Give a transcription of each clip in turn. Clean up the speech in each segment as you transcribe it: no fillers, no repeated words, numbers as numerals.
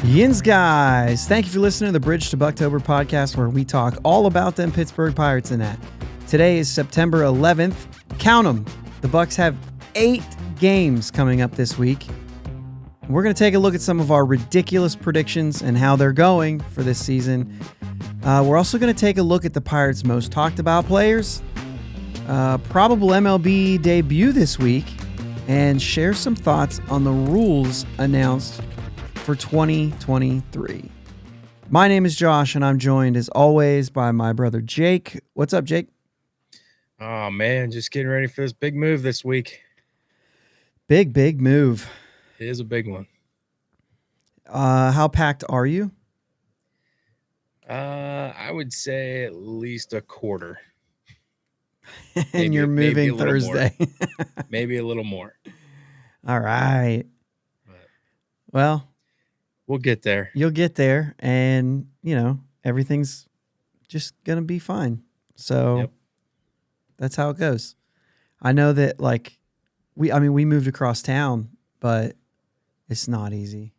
Yins guys, thank you for listening to the Bridge to Buctober podcast, where we talk all about them Pittsburgh Pirates and that. Today is September 11th. Count them. The Bucs have 8 games coming up this week. We're going to take a look at some of our ridiculous predictions and how they're going for this season. We're also going to take a look at the Pirates' most talked about players, probable MLB debut this week, and share some thoughts on the rules announced for 2023. My name is Josh, and I'm joined as always by my brother Jake. What's up, Jake? Oh man, just getting ready for this big move this week. Big move. It is a big one. How packed are you? I would say at least a quarter. And you're moving Thursday. Maybe a little more. All right. Well, we'll get there. You'll get there, and, everything's just going to be fine. So That's how it goes. I know that, we moved across town, but it's not easy.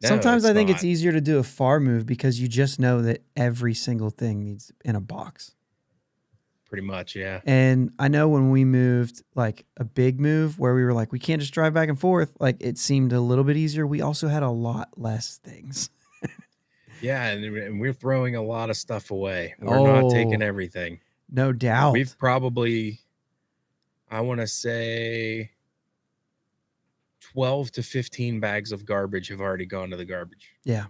No, sometimes I think it's easier to do a far move because you just know that every single thing needs in a box. Pretty much, yeah. And I know when we moved, a big move where we were we can't just drive back and forth, it seemed a little bit easier. We also had a lot less things. Yeah, and we're throwing a lot of stuff away. We're not taking everything. No doubt. We've probably, I want to say, 12 to 15 bags of garbage have already gone to the garbage. Yeah.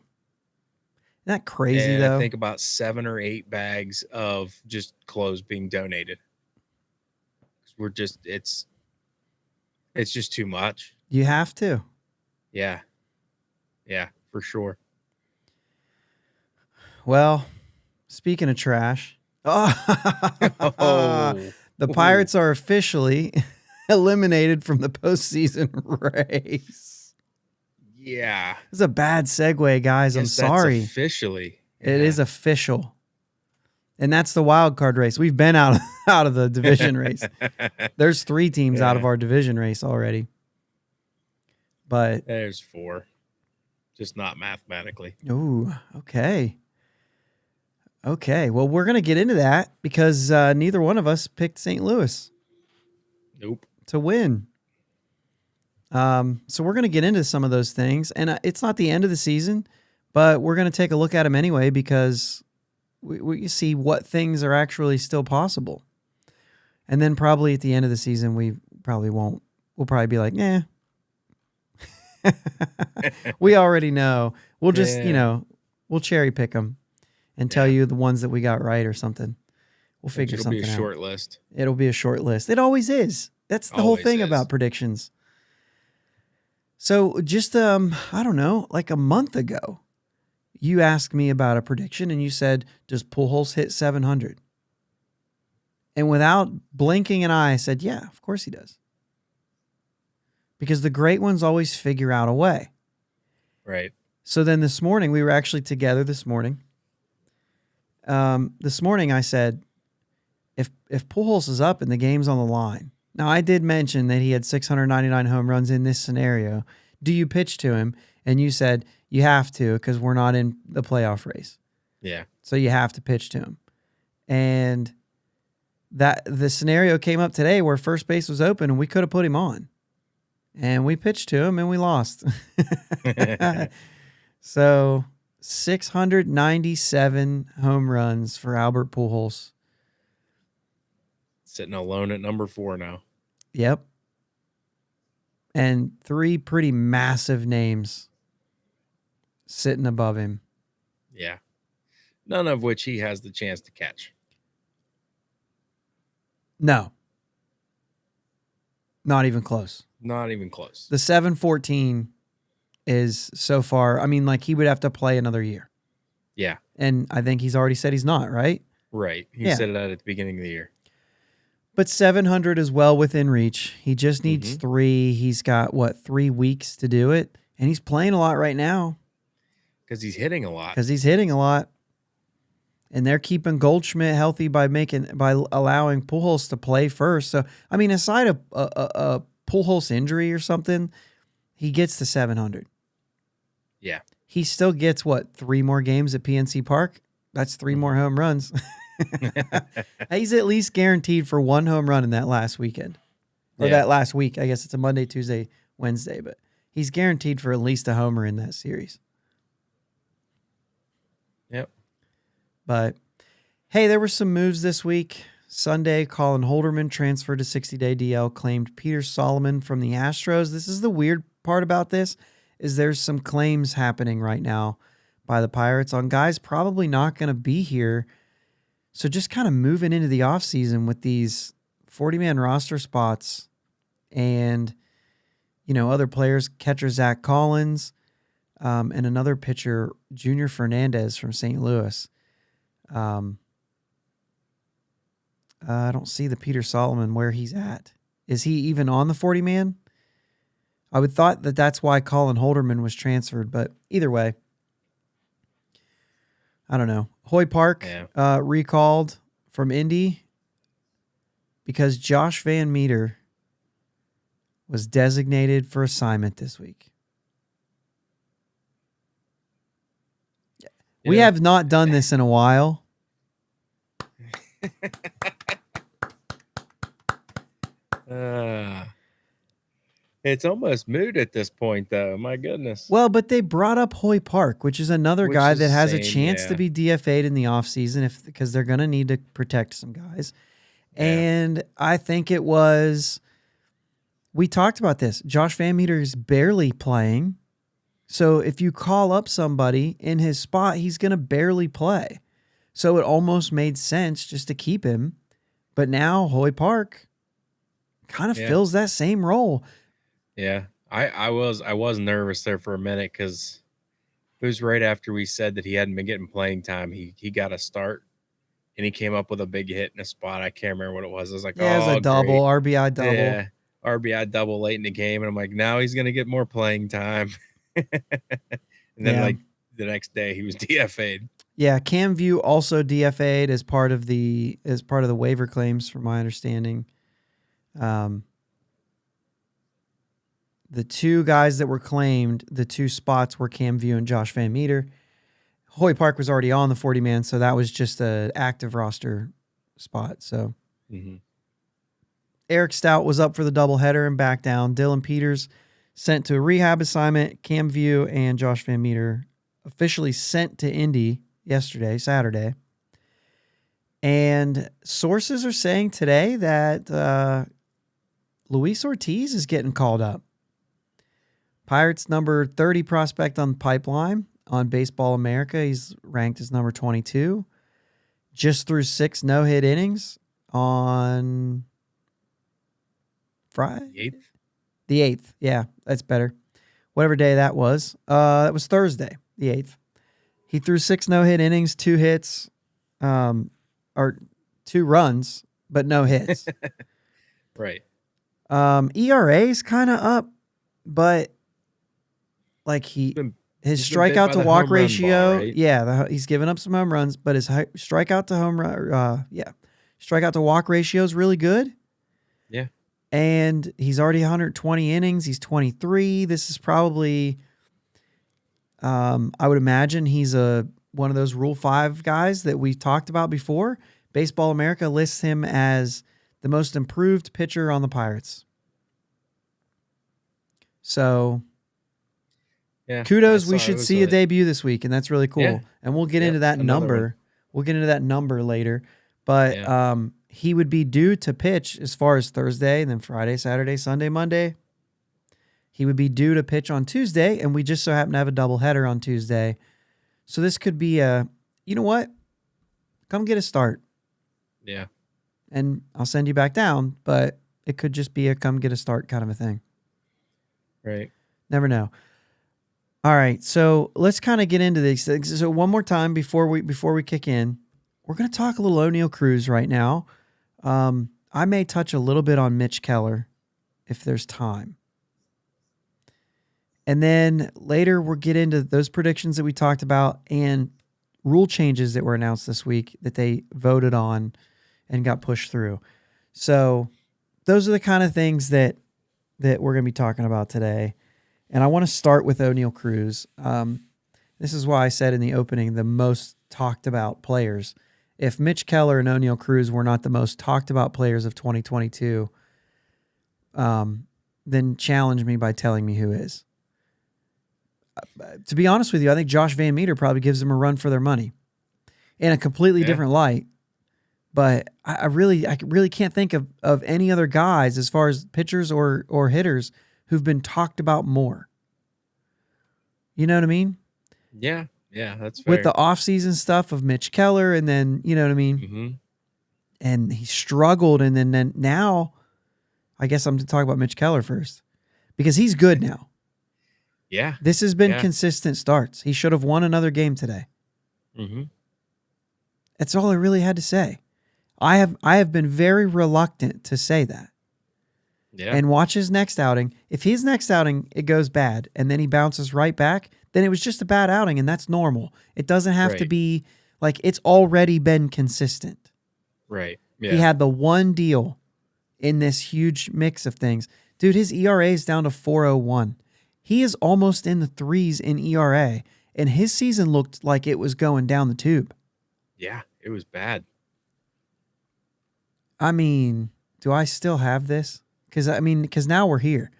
Isn't that crazy, and though? I think about 7 or 8 bags of just clothes being donated. We're just, it's just too much. You have to. Yeah. Yeah, for sure. Well, speaking of trash, the Pirates are officially eliminated from the postseason race. Yeah. This is a bad segue, guys. I'm sorry. That's officially. Yeah. It is official. And that's the wild card race. We've been out of the division race. There's 3 teams out of our division race already. But there's 4. Just not mathematically. Ooh, okay. Okay. Well, we're going to get into that because neither one of us picked St. Louis. Nope. To win. So we're going to get into some of those things, and it's not the end of the season, but we're going to take a look at them anyway because we see what things are actually still possible. And then probably at the end of the season, we probably won't. We'll probably be like, eh. We already know. We'll just, we'll cherry pick them and tell you the ones that we got right or something. We'll figure something out. It'll be a short list. It'll be a short list. It always is. That's the whole thing about predictions. So just, I don't know, a month ago, you asked me about a prediction and you said, does Pujols hit 700? And without blinking an eye, I said, yeah, of course he does. Because the great ones always figure out a way. Right. So then this morning, we were actually together this morning. This morning I said, if Pujols is up and the game's on the line. Now, I did mention that he had 699 home runs in this scenario. Do you pitch to him? And you said you have to because we're not in the playoff race. Yeah. So you have to pitch to him. And that the scenario came up today where first base was open and we could have put him on. And we pitched to him and we lost. So 697 home runs for Albert Pujols. Sitting alone at number 4 now. Yep. And 3 pretty massive names sitting above him. Yeah. None of which he has the chance to catch. No. Not even close. Not even close. The 714 is so far, he would have to play another year. Yeah. And I think he's already said he's not, right? Right. He said that at the beginning of the year. But 700 is well within reach. He just needs 3. He's got, 3 weeks to do it? And he's playing a lot right now. Because he's hitting a lot. And they're keeping Goldschmidt healthy by allowing Pujols to play first. So, aside a Pujols injury or something, he gets to 700. Yeah. He still gets, 3 more games at PNC Park? That's 3 more home runs. He's at least guaranteed for 1 home run in that last weekend. Or that last week. I guess it's a Monday, Tuesday, Wednesday. But he's guaranteed for at least a homer in that series. Yep. But, hey, there were some moves this week. Sunday, Colin Holderman transferred to 60-day DL, claimed Peter Solomon from the Astros. This is the weird part about this, is there's some claims happening right now by the Pirates on guys probably not going to be here. So just kind of moving into the offseason with these 40-man roster spots and, other players, catcher Zach Collins, and another pitcher, Junior Fernandez from St. Louis. I don't see the Peter Solomon where he's at. Is he even on the 40-man? I would thought that that's why Colin Holderman was transferred, but either way, I don't know. Hoy Park recalled from Indy because Josh Van Meter was designated for assignment this week. We have not done this in a while. It's almost moot at this point, though. My goodness. Well, but they brought up Hoy Park, which is another guy that has a chance to be DFA'd in the offseason because they're going to need to protect some guys. Yeah. And I think we talked about this. Josh Van Meter is barely playing. So if you call up somebody in his spot, he's going to barely play. So it almost made sense just to keep him. But now Hoy Park kind of fills that same role. Yeah, I was nervous there for a minute because it was right after we said that he hadn't been getting playing time. He got a start, and he came up with a big hit in a spot. I can't remember what it was. I was like, it was a double, great. RBI double. Yeah, RBI double late in the game, and I'm like, now he's gonna get more playing time. And then the next day he was DFA'd. Yeah, Cam View also DFA'd as part of the waiver claims, from my understanding. The 2 guys that were claimed, the 2 spots were Cam View and Josh Van Meter. Hoy Park was already on the 40-man, so that was just an active roster spot. So Eric Stout was up for the doubleheader and back down. Dylan Peters sent to a rehab assignment. Cam View and Josh Van Meter officially sent to Indy Saturday. And sources are saying today that Luis Ortiz is getting called up. Pirates number 30 prospect on the pipeline on Baseball America. He's ranked as number 22. Just threw 6 no-hit innings on Friday? The 8th. Yeah, that's better. Whatever day that was. That was Thursday, the 8th. He threw 6 no-hit innings, 2 hits, or 2 runs, but no hits. Right. ERA is kind of up, but like his strikeout to walk ratio, he's given up some home runs, but his strikeout to walk ratio is really good. Yeah. And he's already 120 innings. He's 23. This is probably, I would imagine he's one of those Rule 5 guys that we talked about before. Baseball America lists him as the most improved pitcher on the Pirates. So, kudos. We should see a debut this week, and that's really cool. Yeah. And we'll get into that number. We'll get into that number later. But he would be due to pitch as far as Thursday, and then Friday, Saturday, Sunday, Monday. He would be due to pitch on Tuesday, and we just so happen to have a doubleheader on Tuesday. So this could be you know what? Come get a start. Yeah. And I'll send you back down, but it could just be a come get a start kind of a thing. Right. Never know. All right, so let's kind of get into these things. So one more time before we kick in, we're going to talk a little Oneil Cruz right now. I may touch a little bit on Mitch Keller if there's time. And then later we'll get into those predictions that we talked about and rule changes that were announced this week that they voted on and got pushed through. So those are the kind of things that we're going to be talking about today. And I want to start with Oneil Cruz. This is why I said in the opening, the most talked about players. If Mitch Keller and Oneil Cruz were not the most talked about players of 2022, then challenge me by telling me who is. To be honest with you, I think Josh Van Meter probably gives them a run for their money in a completely different light. But I really can't think of any other guys as far as pitchers or hitters who've been talked about more. You know what I mean? Yeah, that's fair. With the offseason stuff of Mitch Keller, and then, you know what I mean? Mm-hmm. And he struggled, and then now, I guess I'm to talk about Mitch Keller first, because he's good now. Yeah. This has been consistent starts. He should have won another game today. Mm-hmm. That's all I really had to say. I have been very reluctant to say that. Yeah. And watch his next outing. If his next outing, it goes bad, and then he bounces right back, then it was just a bad outing, and that's normal. It doesn't have to be like it's already been consistent. Right. Yeah. He had the one deal in this huge mix of things. Dude, his ERA is down to 4.01. He is almost in the threes in ERA, and his season looked like it was going down the tube. Yeah, it was bad. I mean, do I still have this? Because now we're here.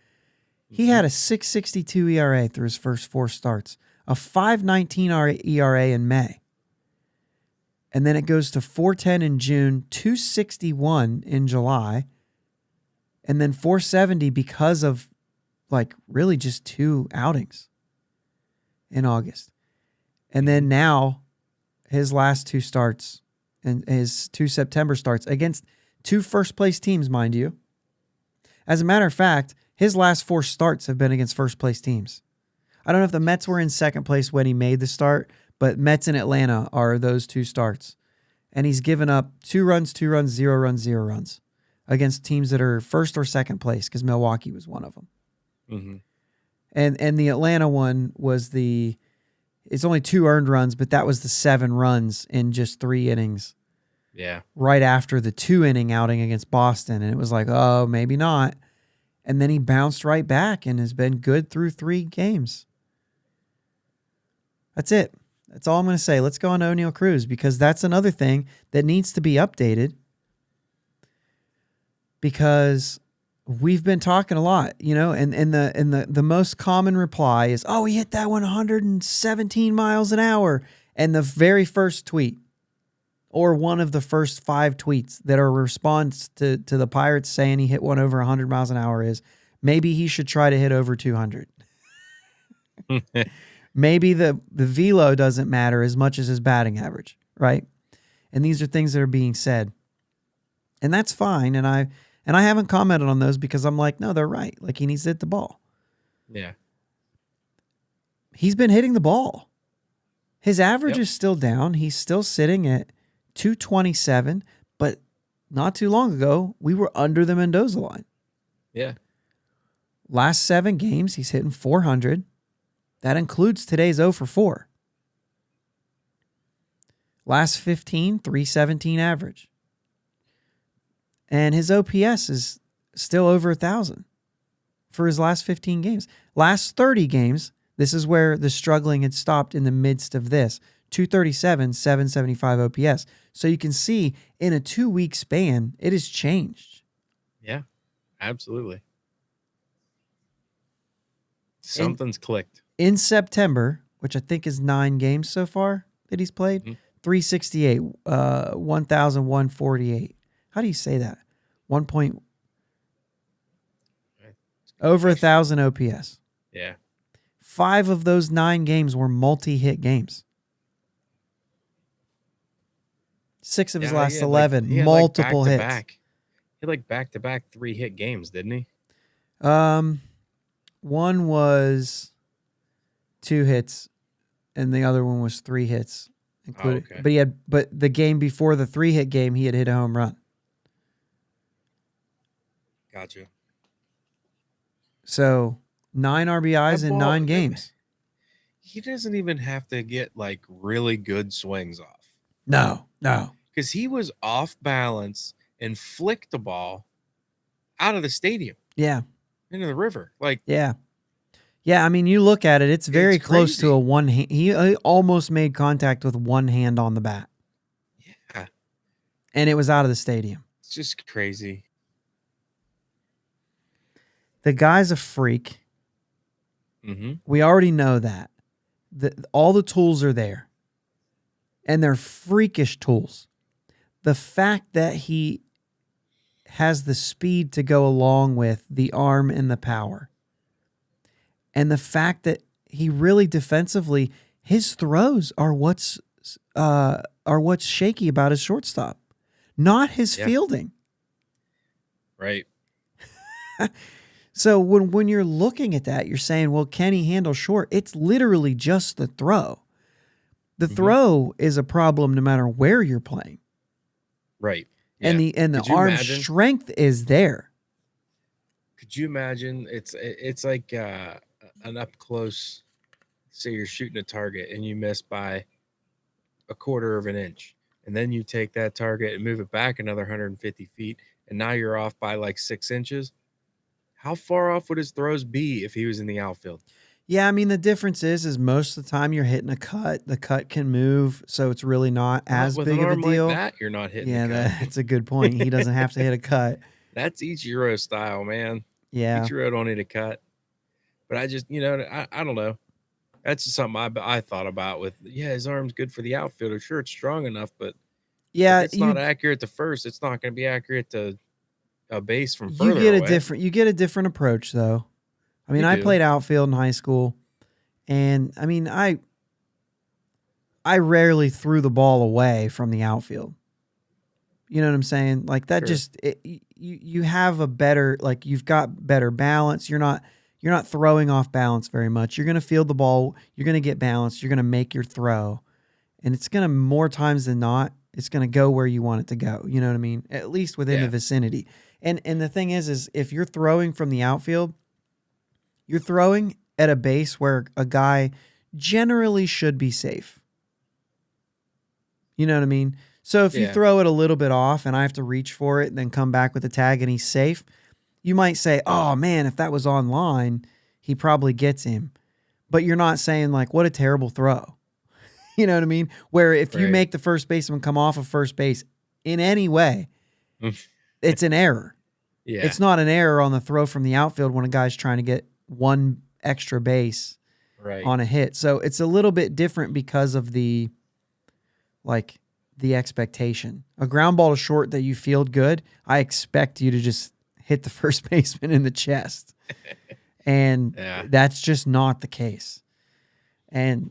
He had a 6.62 ERA through his first 4 starts, a 5.19 ERA in May. And then it goes to 4.10 in June, 2.61 in July, and then 4.70 because of really just 2 outings in August. And then now his last 2 starts and his 2 September starts against 2 first-place teams, mind you. As a matter of fact, his last 4 starts have been against first-place teams. I don't know if the Mets were in second place when he made the start, but Mets and Atlanta are those 2 starts. And he's given up 2 runs, 2 runs, 0 runs, 0 runs against teams that are first or second place, because Milwaukee was one of them. Mm-hmm. And the Atlanta one was it's only 2 earned runs, but that was the 7 runs in just 3 innings. Yeah. Right after the 2-inning outing against Boston. And it was like, oh, maybe not. And then he bounced right back and has been good through 3 games. That's it. That's all I'm going to say. Let's go on to Oneil Cruz, because that's another thing that needs to be updated, because we've been talking a lot, and the most common reply is, oh, he hit that one 117 miles an hour. And the very first tweet, or one of the first 5 tweets that are a response to the Pirates saying he hit one over 100 miles an hour is, maybe he should try to hit over 200. Maybe the velo doesn't matter as much as his batting average, right? And these are things that are being said. And that's fine. And I haven't commented on those because I'm like, no, they're right. Like, he needs to hit the ball. Yeah. He's been hitting the ball. His average is still down. He's still sitting at 227, but not too long ago, we were under the Mendoza line. Yeah. Last 7 games, he's hitting 400. That includes today's 0 for 4. Last 15, 317 average. And his OPS is still over 1,000 for his last 15 games. Last 30 games, this is where the struggling had stopped in the midst of this. 237, 775 OPS. So you can see in a 2-week span, it has changed. Yeah, absolutely. Something's clicked. In September, which I think is 9 games so far that he's played, 368, 1,148. How do you say that? Over 1,000 OPS. Yeah. 5 of those 9 games were multi-hit games. 6 of his last 11, multiple hits. He had back-to-back 3-hit games, didn't he? One was 2 hits, and the other one was 3 hits. Included. Oh, okay. But the game before the 3-hit game, he had hit a home run. Gotcha. So 9 RBIs in 9 games. He doesn't even have to get really good swings off. No. Because he was off balance and flicked the ball out of the stadium. Yeah. Into the river. Yeah. Yeah, I mean, you look at it, it's very It's close to crazy. a one hand. He almost made contact with one hand on the bat, Yeah, and it was out of the stadium. it's just crazy. The guy's a freak. Mm-hmm. We already know that. All the tools are there, and they're freakish tools. The fact that he has the speed to go along with the arm and the power, and the fact that he really defensively, his throws are what's shaky about his shortstop, not his Yeah. fielding. Right. So when you're looking at that, you're saying, well, can he handle short? It's literally just the throw. The throw is a problem no matter where you're playing. Right. And Yeah. the arm strength is there. Could you imagine? It's like an up close. Say you're shooting a target and you miss by a quarter of an inch, and then you take that target and move it back another 150 feet, and now you're off by like 6 inches. How far off would his throws be if he was in the outfield? Yeah, I mean, the difference is most of the time you're hitting a cut. The cut can move, so it's really not as With big an of a arm deal. like that, you're not hitting Yeah, the cut. that's a good point. He doesn't have to hit a cut. That's Ichiro style, man. Yeah. Ichiro don't need a cut. But I just, I don't know. That's just something I thought about with, his arm's good for the outfielder. Sure, it's strong enough, but Yeah, if it's not accurate to first, it's not going to be accurate to a base from further away. You get a different approach, though. I mean, You I do. played outfield in high school, and I mean, I rarely threw the ball away from the outfield. You know what I'm saying? Like that, Sure. You have a better, like, you've got better balance. You're not throwing off balance very much. You're going to field the ball. You're going to get balanced. You're going to make your throw, and it's going to, more times than not, it's going to go where you want it to go. You know what I mean? At least within the vicinity. And the thing is if you're throwing from the outfield, you're throwing at a base where a guy generally should be safe. You know what I mean? So if you throw it a little bit off and I have to reach for it and then come back with the tag and he's safe, you might say, oh man, if that was online, he probably gets him. But you're not saying like, what a terrible throw. You know what I mean? Where if you make the first baseman come off of first base in any way, it's an error. Yeah. It's not an error on the throw from the outfield when a guy's trying to get one extra base on a hit. So it's a little bit different because of the expectation. A ground ball to short that you field good, I expect you to just hit the first baseman in the chest. And that's just not the case. And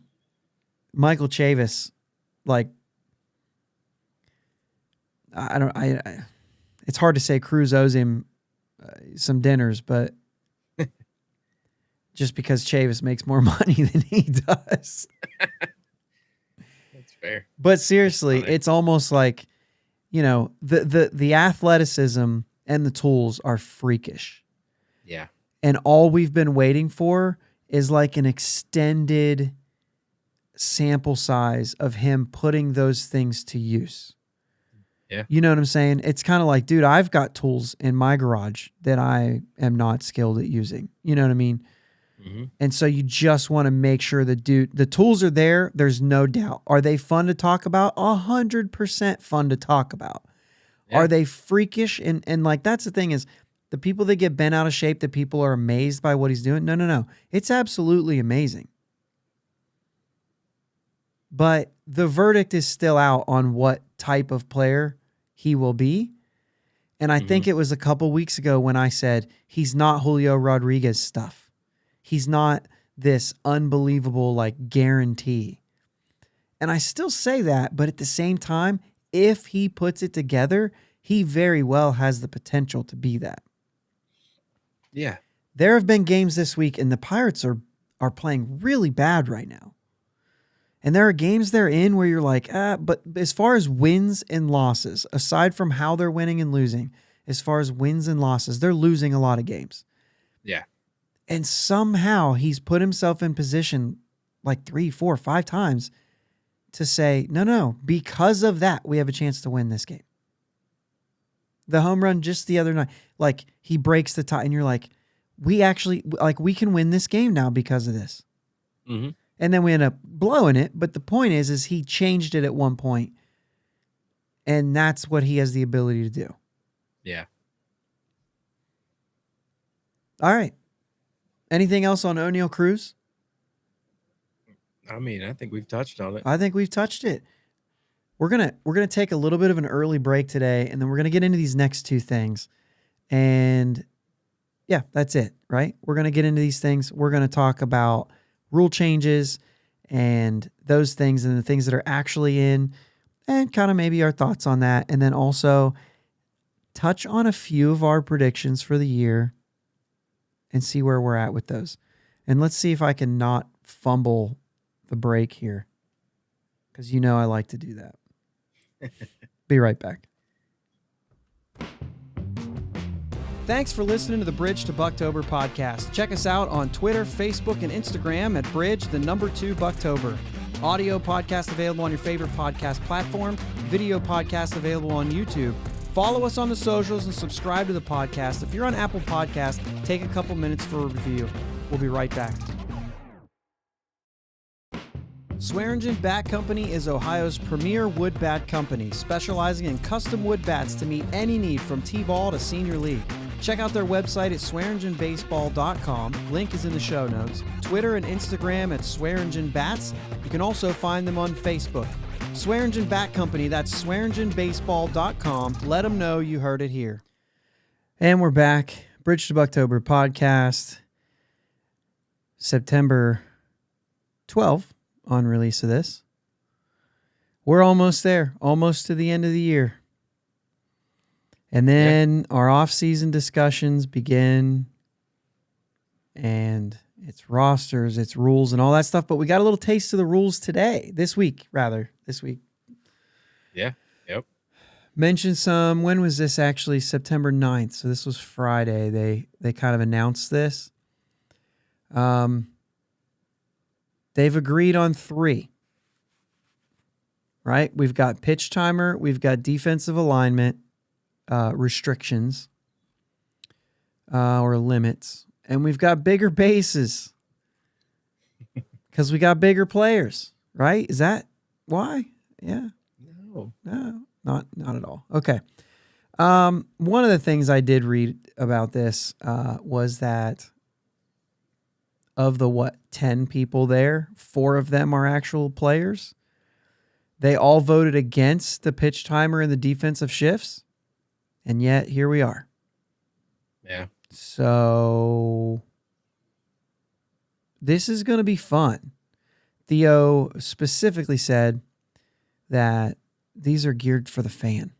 Michael Chavis, like, it's hard to say Cruz owes him some dinners, but just because Chavis makes more money than he does. That's fair. But seriously, it's almost like, the athleticism and the tools are freakish. Yeah. And all we've been waiting for is like an extended sample size of him putting those things to use. Yeah. You know what I'm saying? It's kind of like, dude, I've got tools in my garage that I am not skilled at using. You know what I mean? Mm-hmm. And so you just want to make sure the tools are there. There's no doubt. Are they fun to talk about? 100% fun to talk about. Yeah. Are they freakish? And like, that's the thing is, the people that get bent out of shape, that people are amazed by what he's doing. No. It's absolutely amazing. But the verdict is still out on what type of player he will be. And I think it was a couple weeks ago when I said, he's not Julio Rodriguez stuff. He's not this unbelievable, like, guarantee. And I still say that, but at the same time, if he puts it together, he very well has the potential to be that. Yeah. There have been games this week, and the Pirates are playing really bad right now. And there are games they're in where you're like, but as far as wins and losses, aside from how they're winning and losing, as far as wins and losses, they're losing a lot of games. Yeah. And somehow he's put himself in position like 3, 4, 5 times to say, no, because of that, we have a chance to win this game. The home run just the other night, like, he breaks the tie, and you're like, we actually, like, we can win this game now because of this. Mm-hmm. And then we end up blowing it. But the point is he changed it at one point, and that's what he has the ability to do. Yeah. All right. Anything else on Oneil Cruz? I mean, I think we've touched on it. I think we've touched it. We're gonna take a little bit of an early break today, and then we're gonna get into these next two things. And yeah, that's it, right? We're gonna get into these things. We're gonna talk about rule changes and those things and the things that are actually in, and kind of maybe our thoughts on that, and then also touch on a few of our predictions for the year and see where we're at with those. And let's see if I can not fumble the break here, because you know I like to do that. Be right back. Thanks for listening to the Bridge to Buctober podcast. Check us out on Twitter, Facebook, and Instagram at Bridge2 Buctober. Audio podcast available on your favorite podcast platform. Video podcast available on YouTube. Follow us on the socials and subscribe to the podcast. If you're on Apple Podcasts, take a couple minutes for a review. We'll be right back. Swearingen Bat Company is Ohio's premier wood bat company, specializing in custom wood bats to meet any need from T-ball to senior league. Check out their website at swearingenbaseball.com. Link is in the show notes. Twitter and Instagram at Swearingen Bats. You can also find them on Facebook. Swearingen Bat Company, that's swearingenbaseball.com. Let them know you heard it here. And we're back. Bridge to Buctober podcast. September 12th on release of this. We're almost there. Almost to the end of the year. And then our off-season discussions begin, and it's rosters, it's rules, and all that stuff. But we got a little taste of the rules this week. Yeah. Yep. Mentioned some. When was this actually? September 9th. So this was Friday. They kind of announced this. They've agreed on 3. Right? We've got pitch timer. We've got defensive alignment. Restrictions or limits, and we've got bigger bases because we got bigger players, right? Is that why? Yeah. No, not at all. Okay. One of the things I did read about this was that of the 10 people there, 4 of them are actual players. They all voted against the pitch timer and the defensive shifts. And yet, here we are. Yeah. So, this is going to be fun. Theo specifically said that these are geared for the fan.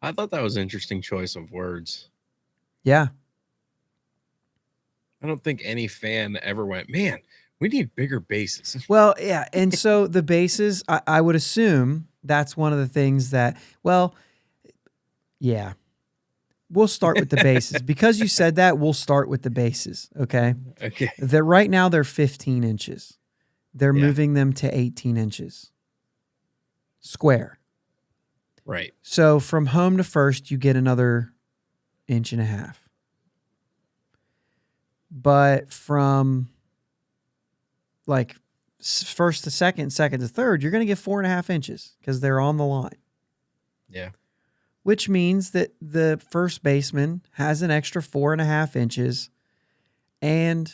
I thought that was an interesting choice of words. Yeah. I don't think any fan ever went, man, we need bigger bases. Well, yeah. And so the bases, I would assume that's one of the things that, well, yeah. We'll start with the bases. Because you said that, we'll start with the bases, okay? Okay. Right now, they're 15 inches. They're moving them to 18 inches. Square. Right. So from home to first, you get another 1.5 inches. But from like first to second, second to third, you're going to get 4.5 inches because they're on the line. Yeah. Which means that the first baseman has an extra 4.5 inches, and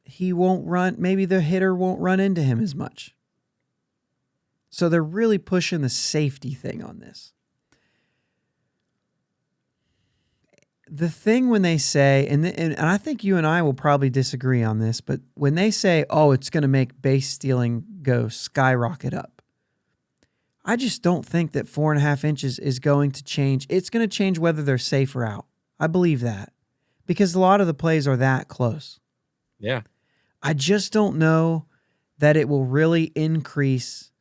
he won't run. Maybe the hitter won't run into him as much. So they're really pushing the safety thing on this. The thing when they say, and I think you and I will probably disagree on this, but when they say, oh, it's going to make base stealing go skyrocket up, I just don't think that 4.5 inches is going to change. It's going to change whether they're safe or out. I believe that because a lot of the plays are that close. Yeah. I just don't know that it will really increase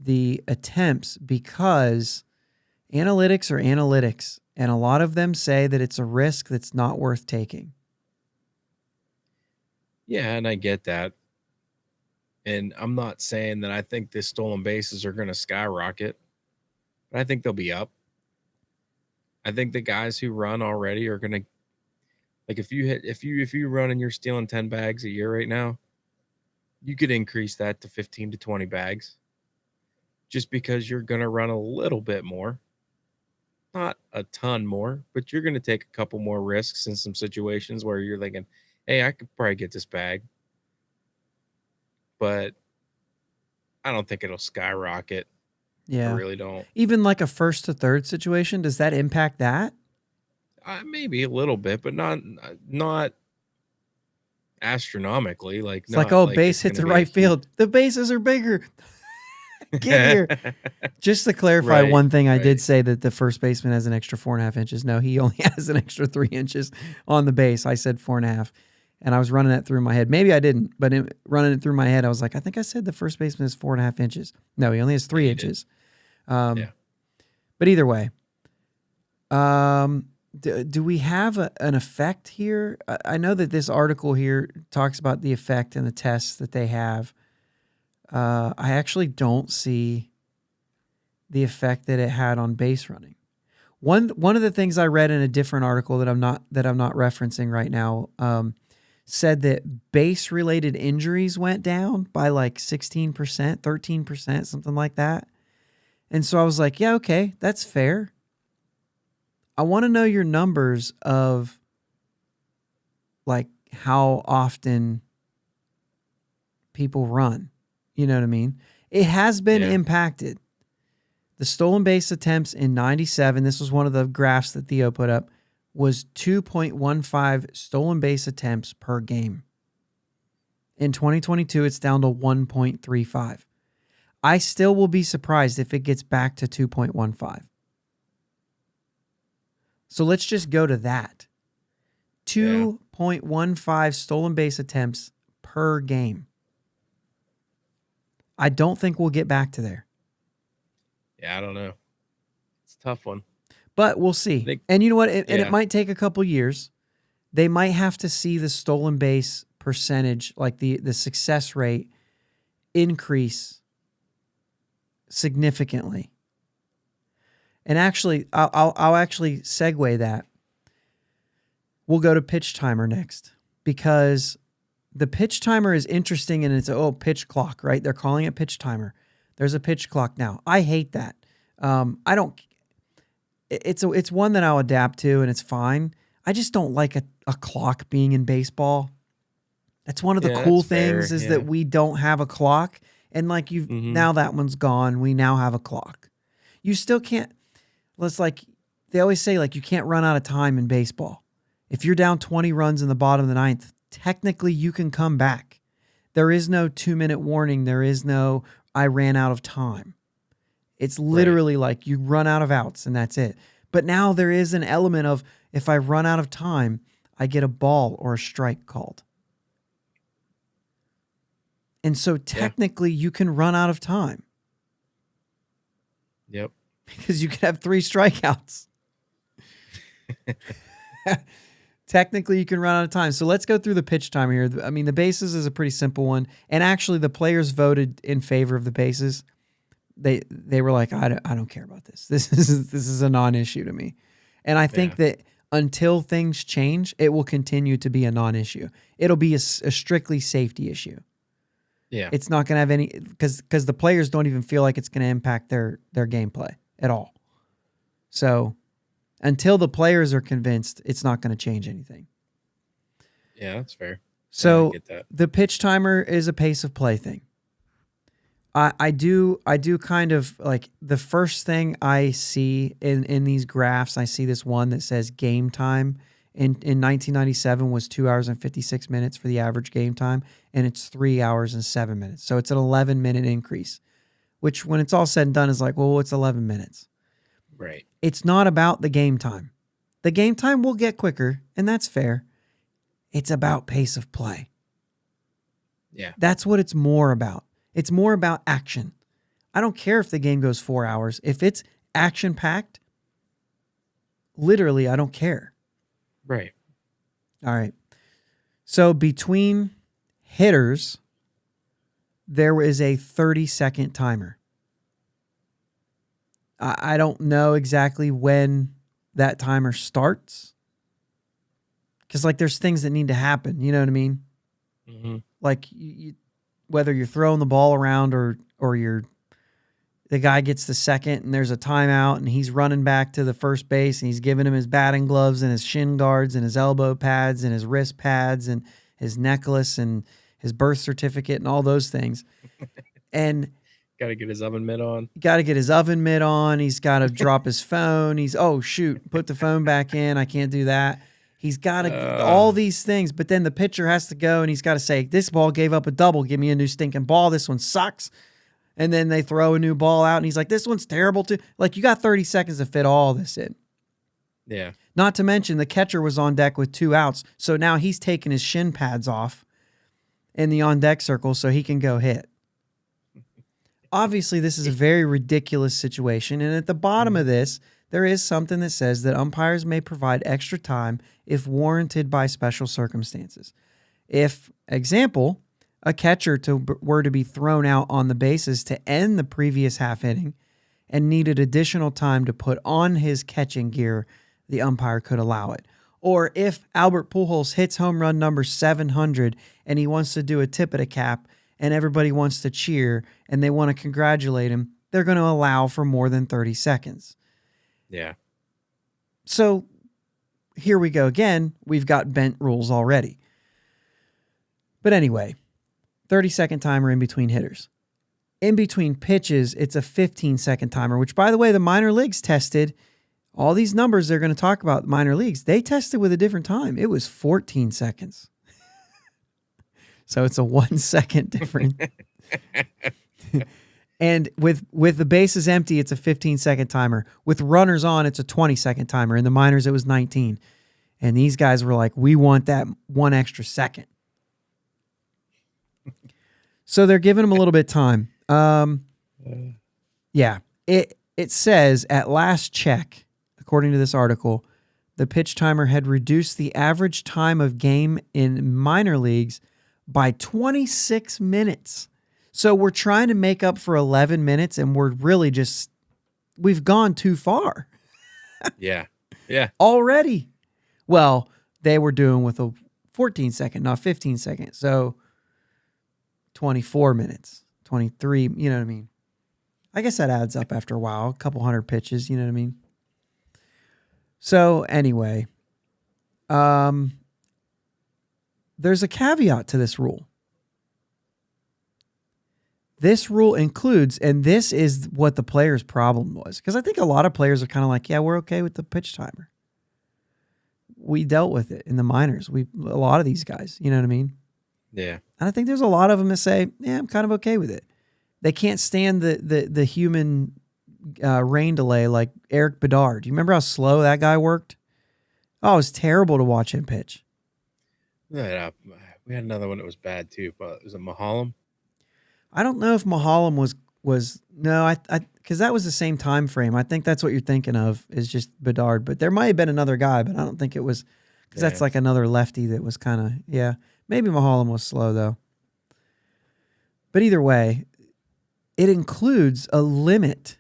the attempts because analytics are analytics. And a lot of them say that it's a risk that's not worth taking. Yeah, and I get that. And I'm not saying that I think the stolen bases are going to skyrocket, but I think they'll be up. I think the guys who run already are gonna, like, if you run and you're stealing 10 bags a year right now, you could increase that to 15 to 20 bags, just because you're gonna run a little bit more, not a ton more, but you're gonna take a couple more risks in some situations where you're thinking, hey, I could probably get this bag, but I don't think it'll skyrocket. I Yeah. really don't. Even like a first to third situation, does that impact that? Maybe a little bit, but not astronomically. Like, It's like, not oh, like base it's hit going to to be a right huge. field. The bases are bigger. Get here. Just to clarify Right, one thing, I did right. say that the first baseman has an extra 4.5 inches. No, he only has an extra 3 inches on the base. I said 4.5, and I was running that through my head. Maybe I didn't, but running it through my head, I was like, I think I said the first baseman is 4.5 inches. No, he only has 3 Yeah, you did. inches. Yeah. But either way, do we have an effect here? I know that this article here talks about the effect and the tests that they have. I actually don't see the effect that it had on base running. One of the things I read in a different article that I'm not referencing right now said that base related injuries went down by like 16%, 13%, something like that. And so I was like, yeah, okay, that's fair. I want to know your numbers of like how often people run. You know what I mean? It has been impacted. The stolen base attempts in 97, this was one of the graphs that Theo put up, was 2.15 stolen base attempts per game. In 2022, it's down to 1.35. I still will be surprised if it gets back to 2.15. So let's just go to that. 2.15 stolen base attempts per game. I don't think we'll get back to there. Yeah, I don't know. It's a tough one. But we'll see. And you know what? And it might take a couple years. They might have to see the stolen base percentage, like the success rate, increase significantly. And actually, I'll actually segue that. We'll go to pitch timer next, because the pitch timer is interesting, and it's pitch clock, right? They're calling it pitch timer. There's a pitch clock now. I hate that. I don't. It's one that I'll adapt to, and it's fine. I just don't like a clock being in baseball. That's one of the cool things is that we don't have a clock, and like now that one's gone. We now have a clock. You still can't. Let's like they always say, like you can't run out of time in baseball. If you're down 20 runs in the bottom of the ninth, technically you can come back. There is no 2-minute warning. There is no I ran out of time. It's literally like you run out of outs and that's it. But now there is an element of if I run out of time, I get a ball or a strike called. And so technically you can run out of time. Yep. Because you could have 3 strikeouts. Technically, you can run out of time. So let's go through the pitch timer here. I mean, the bases is a pretty simple one. And actually, the players voted in favor of the bases. They were like, I don't care about this. This is a non-issue to me. And I think that until things change, it will continue to be a non-issue. It'll be a strictly safety issue. Yeah. It's not going to have any, because the players don't even feel like it's going to impact their gameplay at all. So until the players are convinced, it's not going to change anything. Yeah, that's fair. So I get that. The pitch timer is a pace of play thing. I do kind of like the first thing I see in these graphs, I see this one that says game time in 1997 was 2 hours and 56 minutes for the average game time, and it's 3 hours and 7 minutes. So it's an 11-minute increase, which when it's all said and done is like, well, it's 11 minutes. Right. It's not about the game time. The game time will get quicker, and that's fair. It's about pace of play. Yeah. That's what it's more about. It's more about action. I don't care if the game goes 4 hours. If it's action-packed, literally, I don't care. Right. All right. So between hitters, there is a 30-second timer. I don't know exactly when that timer starts? Because, like, there's things that need to happen. You know what I mean? Mm-hmm. Like, whether you're throwing the ball around or the guy gets the second and there's a timeout and he's running back to the first base and he's giving him his batting gloves and his shin guards and his elbow pads and his wrist pads and his necklace and his birth certificate and all those things. And got to get his oven mitt on. Got to get his oven mitt on. He's got to drop his phone. Oh, shoot, put the phone back in. I can't do that. He's got to all these things. But then the pitcher has to go and he's got to say, this ball gave up a double. Give me a new stinking ball. This one sucks. And then they throw a new ball out and he's like, this one's terrible too. Like, you got 30 seconds to fit all this in. Yeah. Not to mention the catcher was on deck with 2 outs. So now he's taking his shin pads off in the on deck circle so he can go hit. Obviously, this is a very ridiculous situation. And at the bottom of this, there is something that says that umpires may provide extra time if warranted by special circumstances. If, example, a catcher were to be thrown out on the bases to end the previous half inning and needed additional time to put on his catching gear, the umpire could allow it. Or if Albert Pujols hits home run number 700 and he wants to do a tip of the cap and everybody wants to cheer and they want to congratulate him, they're going to allow for more than 30 seconds. Yeah. So here we go again. We've got bent rules already. But anyway, 30-second timer in between hitters. In between pitches, it's a 15-second timer, which, by the way, the minor leagues tested. All these numbers they're going to talk about, minor leagues, they tested with a different time. It was 14 seconds. So it's a 1 second difference. And with the bases empty, it's a 15-second timer. With runners on, it's a 20-second timer. In the minors, it was 19. And these guys were like, we want that 1 extra second. So they're giving him a little bit of time. Yeah. It says at last check, according to this article, the pitch timer had reduced the average time of game in minor leagues by 26 minutes. So we're trying to make up for 11 minutes and we're really we've gone too far. Yeah. Yeah. Already. Well, they were doing with a 14-second, not 15-second. So 24 minutes, 23, you know what I mean? I guess that adds up after a while, a couple hundred pitches, you know what I mean? So anyway, there's a caveat to this rule. This rule includes, and this is what the player's problem was, because I think a lot of players are kind of like, yeah, we're okay with the pitch timer. We dealt with it in the minors. A lot of these guys, you know what I mean? Yeah. And I think there's a lot of them that say, yeah, I'm kind of okay with it. They can't stand the human rain delay like Eric Bedard. Do you remember how slow that guy worked? Oh, it was terrible to watch him pitch. Yeah, we had another one that was bad too, but was it Mahalam? I don't know if Mahalam was no, I because that was the same time frame. I think that's what you're thinking of is just Bedard, but there might have been another guy, but I don't think it was because that's like another lefty that was kind of Maybe Mahalam was slow, though. But either way, it includes a limit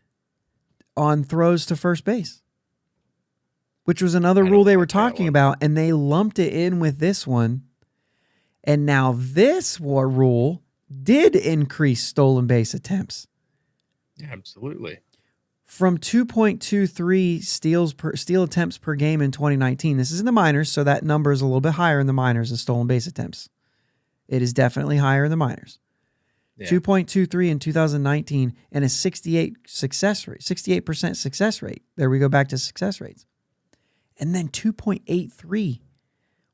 on throws to first base, which was another rule they were talking about, and they lumped it in with this one. And now this rule did increase stolen base attempts. Yeah, absolutely. From 2.23 steal attempts per game in 2019. This is in the minors, so that number is a little bit higher in the minors of stolen base attempts. It is definitely higher in the minors. Yeah. 2.23 in 2019 and a 68% success rate. There we go back to success rates. And then 2.83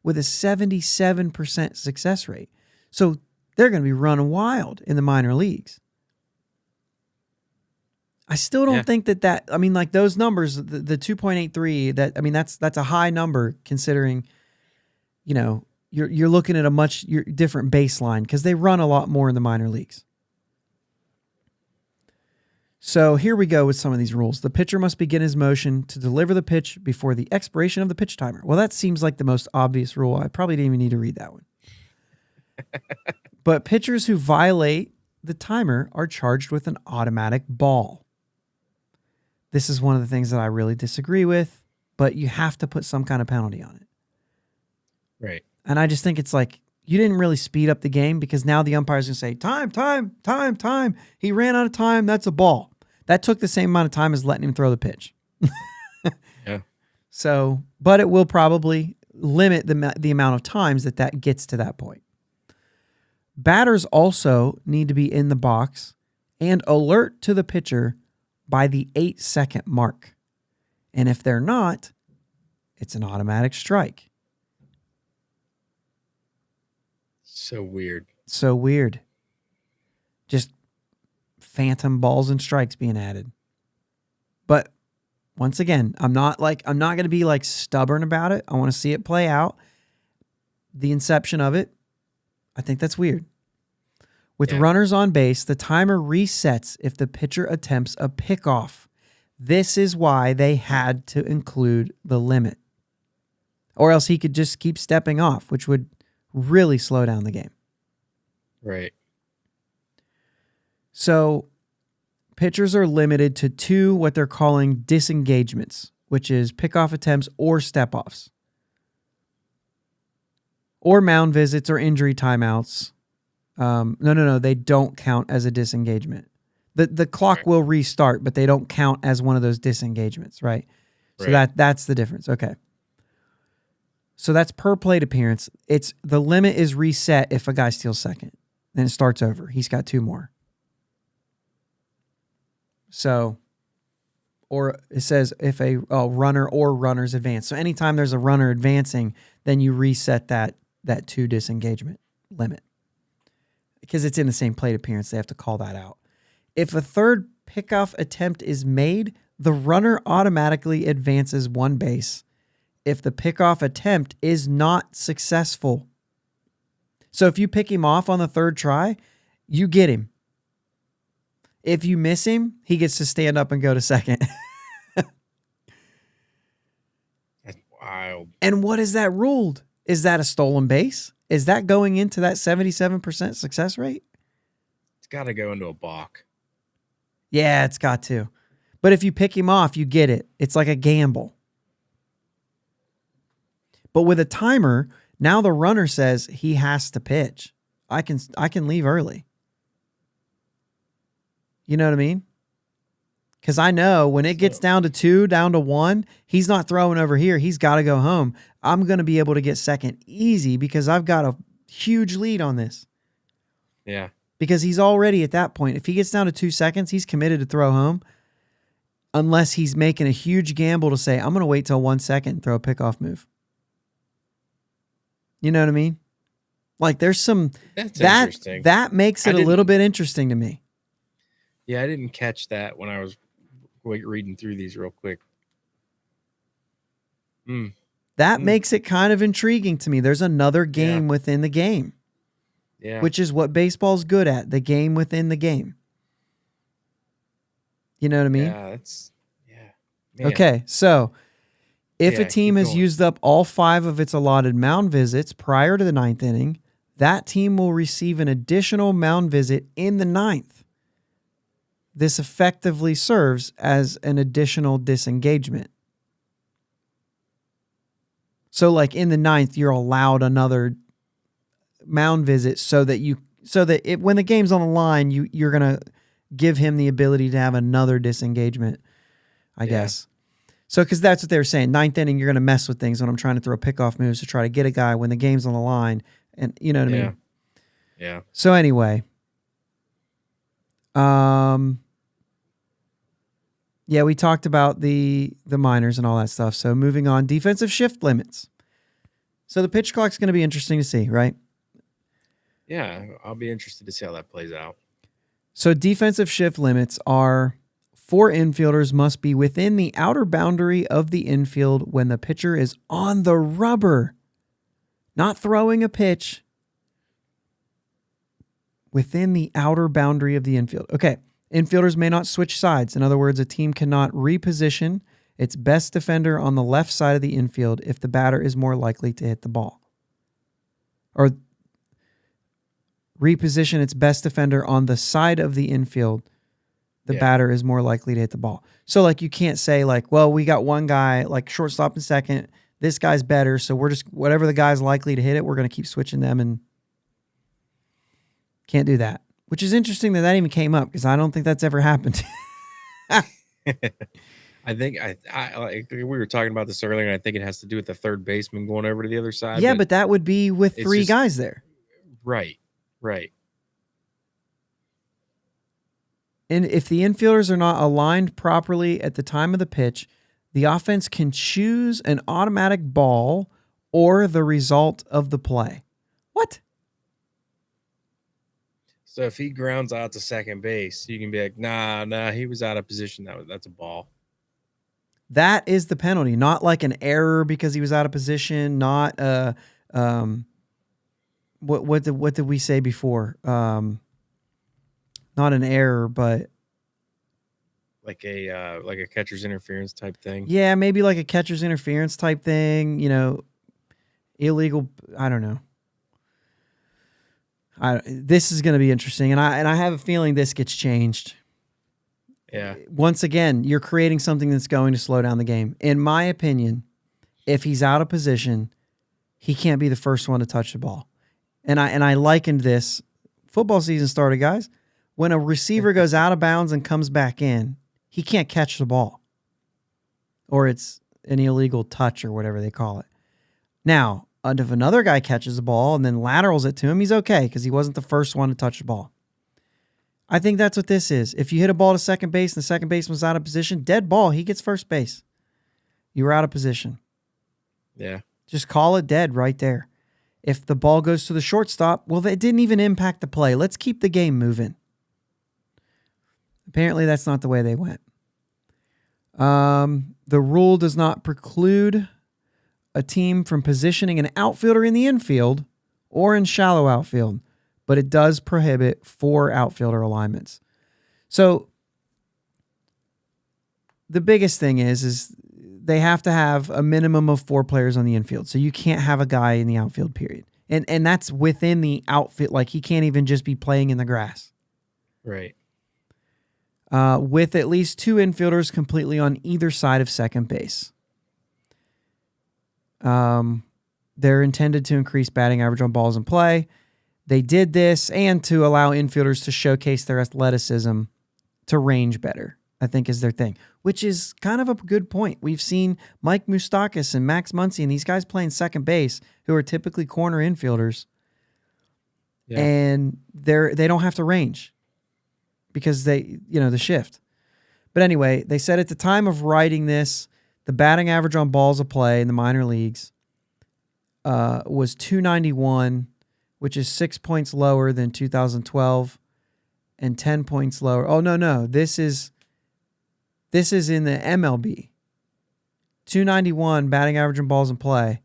with a 77% success rate. So they're going to be running wild in the minor leagues. I still don't think that I mean, like those numbers, the 2.83, that's a high number considering, you know, you're looking at a much different baseline because they run a lot more in the minor leagues. So here we go with some of these rules. The pitcher must begin his motion to deliver the pitch before the expiration of the pitch timer. Well, that seems like the most obvious rule. I probably didn't even need to read that one. But pitchers who violate the timer are charged with an automatic ball. This is one of the things that I really disagree with, but you have to put some kind of penalty on it. Right. And I just think it's like, you didn't really speed up the game because now the umpire's going to say, time. He ran out of time. That's a ball. That took the same amount of time as letting him throw the pitch. Yeah. So, but it will probably limit the amount of times that gets to that point. Batters also need to be in the box and alert to the pitcher by the 8-second mark. And if they're not, it's an automatic strike. So weird. So weird. Just phantom balls and strikes being added. But once again, I'm not going to be like stubborn about it. I want to see it play out. The inception of it, I think that's weird. With runners on base, the timer resets if the pitcher attempts a pickoff. This is why they had to include the limit. Or else he could just keep stepping off, which would really slow down the game. Right. So pitchers are limited to 2 what they're calling disengagements, which is pickoff attempts or step-offs. Or mound visits or injury timeouts. No. They don't count as a disengagement. The clock will restart, but they don't count as one of those disengagements, right? So that's the difference. Okay. So that's per plate appearance. It's the limit is reset if a guy steals second. Then it starts over. He's got 2 more. So, or it says if a runner or runners advance. So anytime there's a runner advancing, then you reset that 2 disengagement limit. Because it's in the same plate appearance, they have to call that out. If a third pickoff attempt is made, the runner automatically advances 1 base if the pickoff attempt is not successful. So if you pick him off on the 3rd try, you get him. If you miss him, he gets to stand up and go to second. That's wild. And what is that ruled? Is that a stolen base? Is that going into that 77% success rate? It's got to go into a balk. Yeah, it's got to. But if you pick him off, you get it. It's like a gamble. But with a timer, now the runner says he has to pitch. I can leave early. You know what I mean? Because I know when it gets down to 2, down to 1, he's not throwing over here. He's got to go home. I'm going to be able to get second easy because I've got a huge lead on this. Yeah. Because he's already at that point. If he gets down to 2 seconds, he's committed to throw home. Unless he's making a huge gamble to say, I'm going to wait till 1 second and throw a pickoff move. You know what I mean? Like there's some... That's interesting. That makes it a little bit interesting to me. Yeah, I didn't catch that when I was reading through these real quick. That makes it kind of intriguing to me. There's another game within the game. Yeah. Which is what baseball's good at, the game within the game. You know what I mean? Yeah, Man. Okay, so if a team has used up all 5 of its allotted mound visits prior to the 9th inning, that team will receive an additional mound visit in the 9th. This effectively serves as an additional disengagement. So like in the 9th, you're allowed another mound visit so that when the game's on the line, you're going to give him the ability to have another disengagement, I guess. So, because that's what they were saying. 9th inning, you're going to mess with things when I'm trying to throw pickoff moves to try to get a guy when the game's on the line. And you know what I mean? Yeah. So anyway, we talked about the minors and all that stuff. So moving on, defensive shift limits. So the pitch clock's going to be interesting to see, right? Yeah, I'll be interested to see how that plays out. So defensive shift limits are 4 infielders must be within the outer boundary of the infield when the pitcher is on the rubber, not throwing a pitch, within the outer boundary of the infield. Okay, infielders may not switch sides. In other words, a team cannot reposition its best defender on the left side of the infield if the batter is more likely to hit the ball. Or reposition its best defender on the side of the infield the batter is more likely to hit the ball. So like you can't say like, well, we got one guy like shortstop and second. This guy's better, so we're just whatever the guy's likely to hit it, we're going to keep switching them, and can't do that. Which is interesting that even came up because I don't think that's ever happened. I think I like we were talking about this earlier, and I think it has to do with the third baseman going over to the other side. Yeah, but that would be with three guys there. Right. And if the infielders are not aligned properly at the time of the pitch, the offense can choose an automatic ball or the result of the play. What? So if he grounds out to second base, you can be like, nah, he was out of position. That's a ball. That is the penalty, not like an error because he was out of position, not what did we say before? Not an error, but like a catcher's interference type thing. Yeah, maybe like a catcher's interference type thing, illegal, I don't know. This is going to be interesting, and I have a feeling this gets changed. Yeah. Once again, you're creating something that's going to slow down the game. In my opinion, if he's out of position, he can't be the first one to touch the ball. And I likened this. Football season started, guys. When a receiver goes out of bounds and comes back in, he can't catch the ball. Or it's an illegal touch or whatever they call it. Now, if another guy catches the ball and then laterals it to him, he's okay because he wasn't the first one to touch the ball. I think that's what this is. If you hit a ball to second base and the second baseman's out of position, dead ball, he gets first base. You were out of position. Yeah. Just call it dead right there. If the ball goes to the shortstop, well, that didn't even impact the play. Let's keep the game moving. Apparently, that's not the way they went. The rule does not preclude a team from positioning an outfielder in the infield or in shallow outfield, but it does prohibit 4 outfielder alignments. So the biggest thing is they have to have a minimum of 4 players on the infield. So you can't have a guy in the outfield, period. And that's within the outfield. Like he can't even just be playing in the grass. Right. With at least 2 infielders completely on either side of second base. They're intended to increase batting average on balls in play. They did this and to allow infielders to showcase their athleticism to range better, I think is their thing, which is kind of a good point. We've seen Mike Moustakas and Max Muncy and these guys playing second base who are typically corner infielders. Yeah. And they don't have to range because the shift. But anyway, they said at the time of writing this, the batting average on balls of play in the minor leagues was 291, which is 6 points lower than 2012 and 10 points lower. Oh, no. This is in the MLB. 291 batting average on balls in play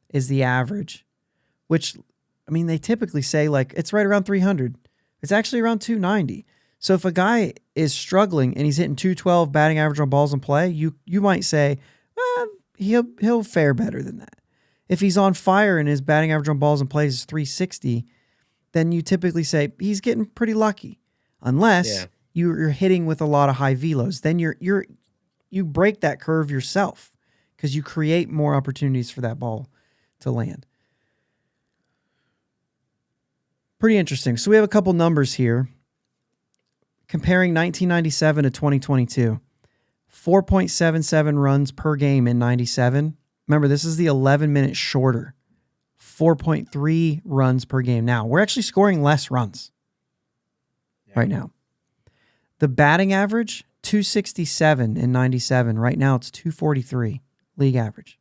is the average, which, I mean, they typically say like it's right around 300. It's actually around 290. So if a guy is struggling and he's hitting 212 batting average on balls in play, you might say, well, he'll fare better than that. If he's on fire and his batting average on balls in play is 360, then you typically say he's getting pretty lucky. Unless you're hitting with a lot of high velos, then you break that curve yourself because you create more opportunities for that ball to land. Pretty interesting. So we have a couple numbers here. Comparing 1997 to 2022, 4.77 runs per game in 97. Remember, this is the 11-minute shorter. 4.3 runs per game. Now, we're actually scoring less runs right now. The batting average, 267 in 97. Right now, it's 243, league average.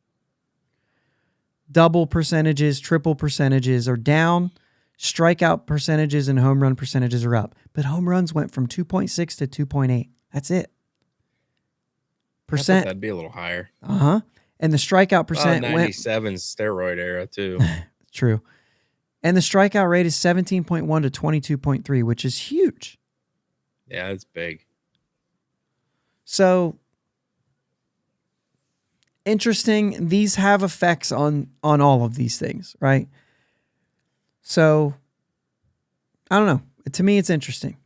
Double percentages, triple percentages are down. Strikeout percentages and home run percentages are up. But home runs went from 2.6 to 2.8. That's it. I thought that'd be a little higher. Uh-huh. And the strikeout percent 97 steroid era, too. True. And the strikeout rate is 17.1 to 22.3, which is huge. Yeah, that's big. So, interesting. These have effects on all of these things, right? So, I don't know. To me, it's interesting.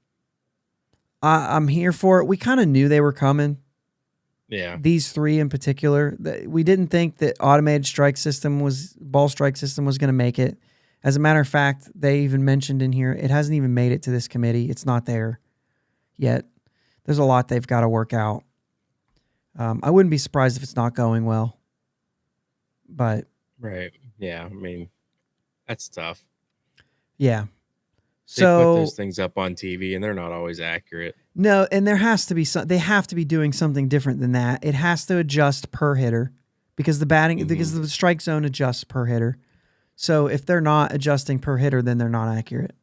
I'm here for it. We kind of knew they were coming. Yeah. These three in particular. We didn't think that automated ball strike system was going to make it. As a matter of fact, they even mentioned in here, it hasn't even made it to this committee. It's not there yet. There's a lot they've got to work out. I wouldn't be surprised if it's not going well. But Right. Yeah. I mean, that's tough. yeah. They put those things up on TV and they're not always accurate. No, and there has to be they have to be doing something different than that. It has to adjust per hitter because because the strike zone adjusts per hitter. So if they're not adjusting per hitter, then they're not accurate.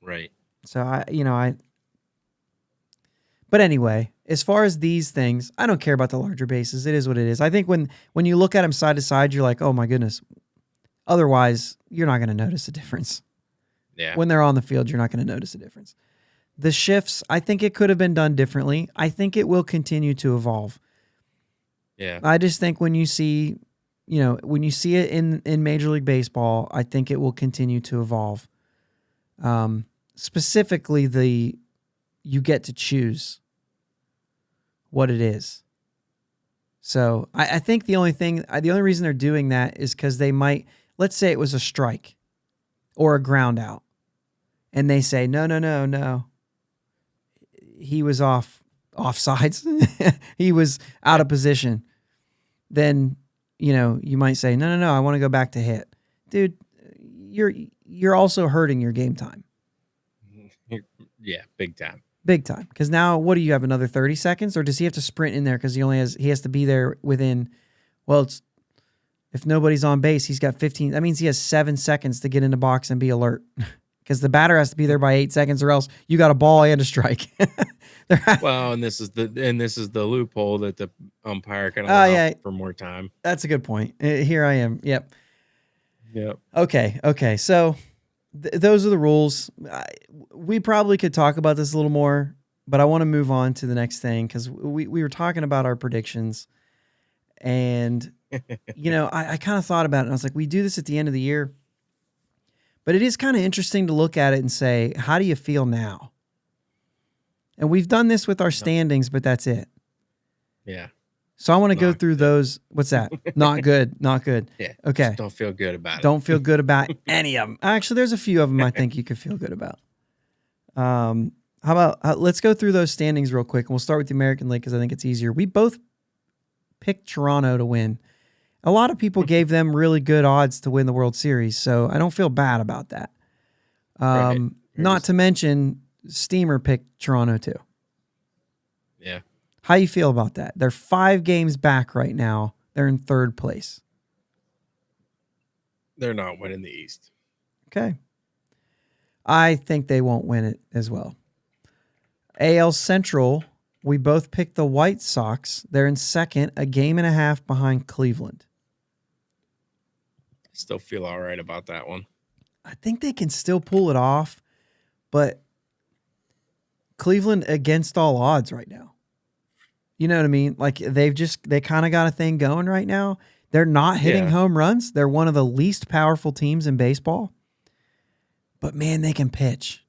Right. So but anyway, as far as these things, I don't care about the larger bases. It is what it is. I think when you look at them side to side, you're like, oh my goodness. Otherwise, you're not going to notice a difference. Yeah. When they're on the field, you're not going to notice a difference. The shifts, I think it could have been done differently. I think it will continue to evolve. Yeah. I just think when you see it in Major League Baseball, I think it will continue to evolve. Specifically, you get to choose what it is. So I think the only reason they're doing that is because they might, let's say it was a strike or a ground out. And they say, no. He was offsides. He was out of position. Then, you might say, no, I want to go back to hit. Dude, you're also hurting your game time. Yeah, big time. Big time. Because now, what do you have, another 30 seconds? Or does he have to sprint in there because he has to be there within, if nobody's on base, he's got 15. That means he has 7 seconds to get in the box and be alert. Because the batter has to be there by 8 seconds, or else you got a ball and a strike. Well, and this is the loophole that the umpire can allow for more time. That's a good point. Here I am. Yep. Yep. Okay. So those are the rules. We probably could talk about this a little more, but I want to move on to the next thing because we were talking about our predictions, and I kind of thought about it, and I was like, we do this at the end of the year. But it is kind of interesting to look at it and say, how do you feel now? And we've done this with our standings, but that's it. Yeah. So I want to go through those. What's that? Not good. Not good. Yeah. Okay. Don't feel good about it. Don't feel good about any of them. Actually, there's a few of them I think you could feel good about. How about let's go through those standings real quick, and we'll start with the American League because I think it's easier. We both picked Toronto to win. A lot of people gave them really good odds to win the World Series, so I don't feel bad about that. Right. Not to mention, Steamer picked Toronto too. Yeah. How you feel about that? They're 5 games back right now. They're in 3rd place. They're not winning the East. Okay. I think they won't win it as well. AL Central, we both picked the White Sox. They're in 2nd, a game and a half behind Cleveland. Still feel all right about that one. I think they can still pull it off, but Cleveland against all odds right now. You know what I mean? Like they kind of got a thing going right now. They're not hitting home runs. They're one of the least powerful teams in baseball. But man, they can pitch.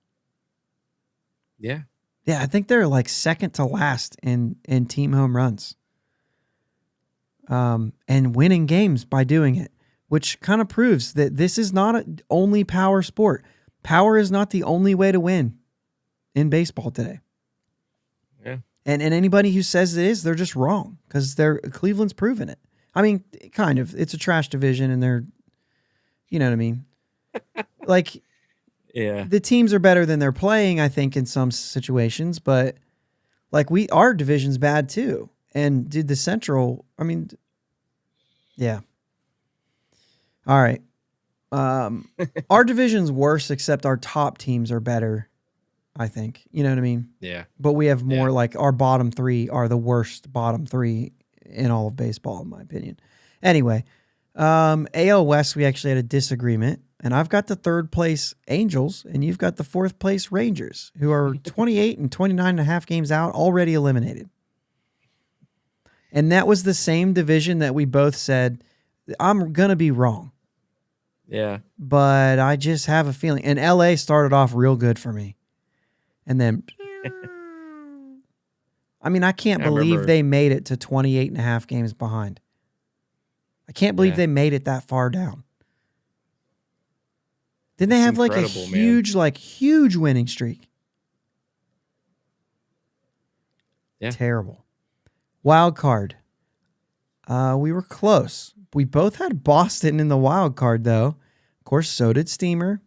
Yeah. Yeah, I think they're like 2nd to last in team home runs. And winning games by doing it, which kind of proves that this is not only power sport. Power is not the only way to win in baseball today. Yeah. And anybody who says it is, they're just wrong because Cleveland's proven it. I mean, kind of. It's a trash division and they're, you know what I mean? Like, yeah, the teams are better than they're playing, I think, in some situations, but like our division's bad too. And dude, the Central, I mean, yeah. All right. Our division's worse, except our top teams are better, I think. You know what I mean? Yeah. But we have more like our bottom 3 are the worst bottom 3 in all of baseball, in my opinion. Anyway, AL West, we actually had a disagreement. And I've got the 3rd place Angels, and you've got the 4th place Rangers, who are 28 and 29 and a half games out, already eliminated. And that was the same division that we both said, I'm going to be wrong. Yeah. But I just have a feeling. And LA started off real good for me. And then I mean, I can't believe they made it to 28 and a half games behind. I can't believe they made it that far down. Didn't they have like a huge winning streak? Yeah. Terrible. Wild card. We were close. We both had Boston in the wild card, though. Of course, so did Steamer.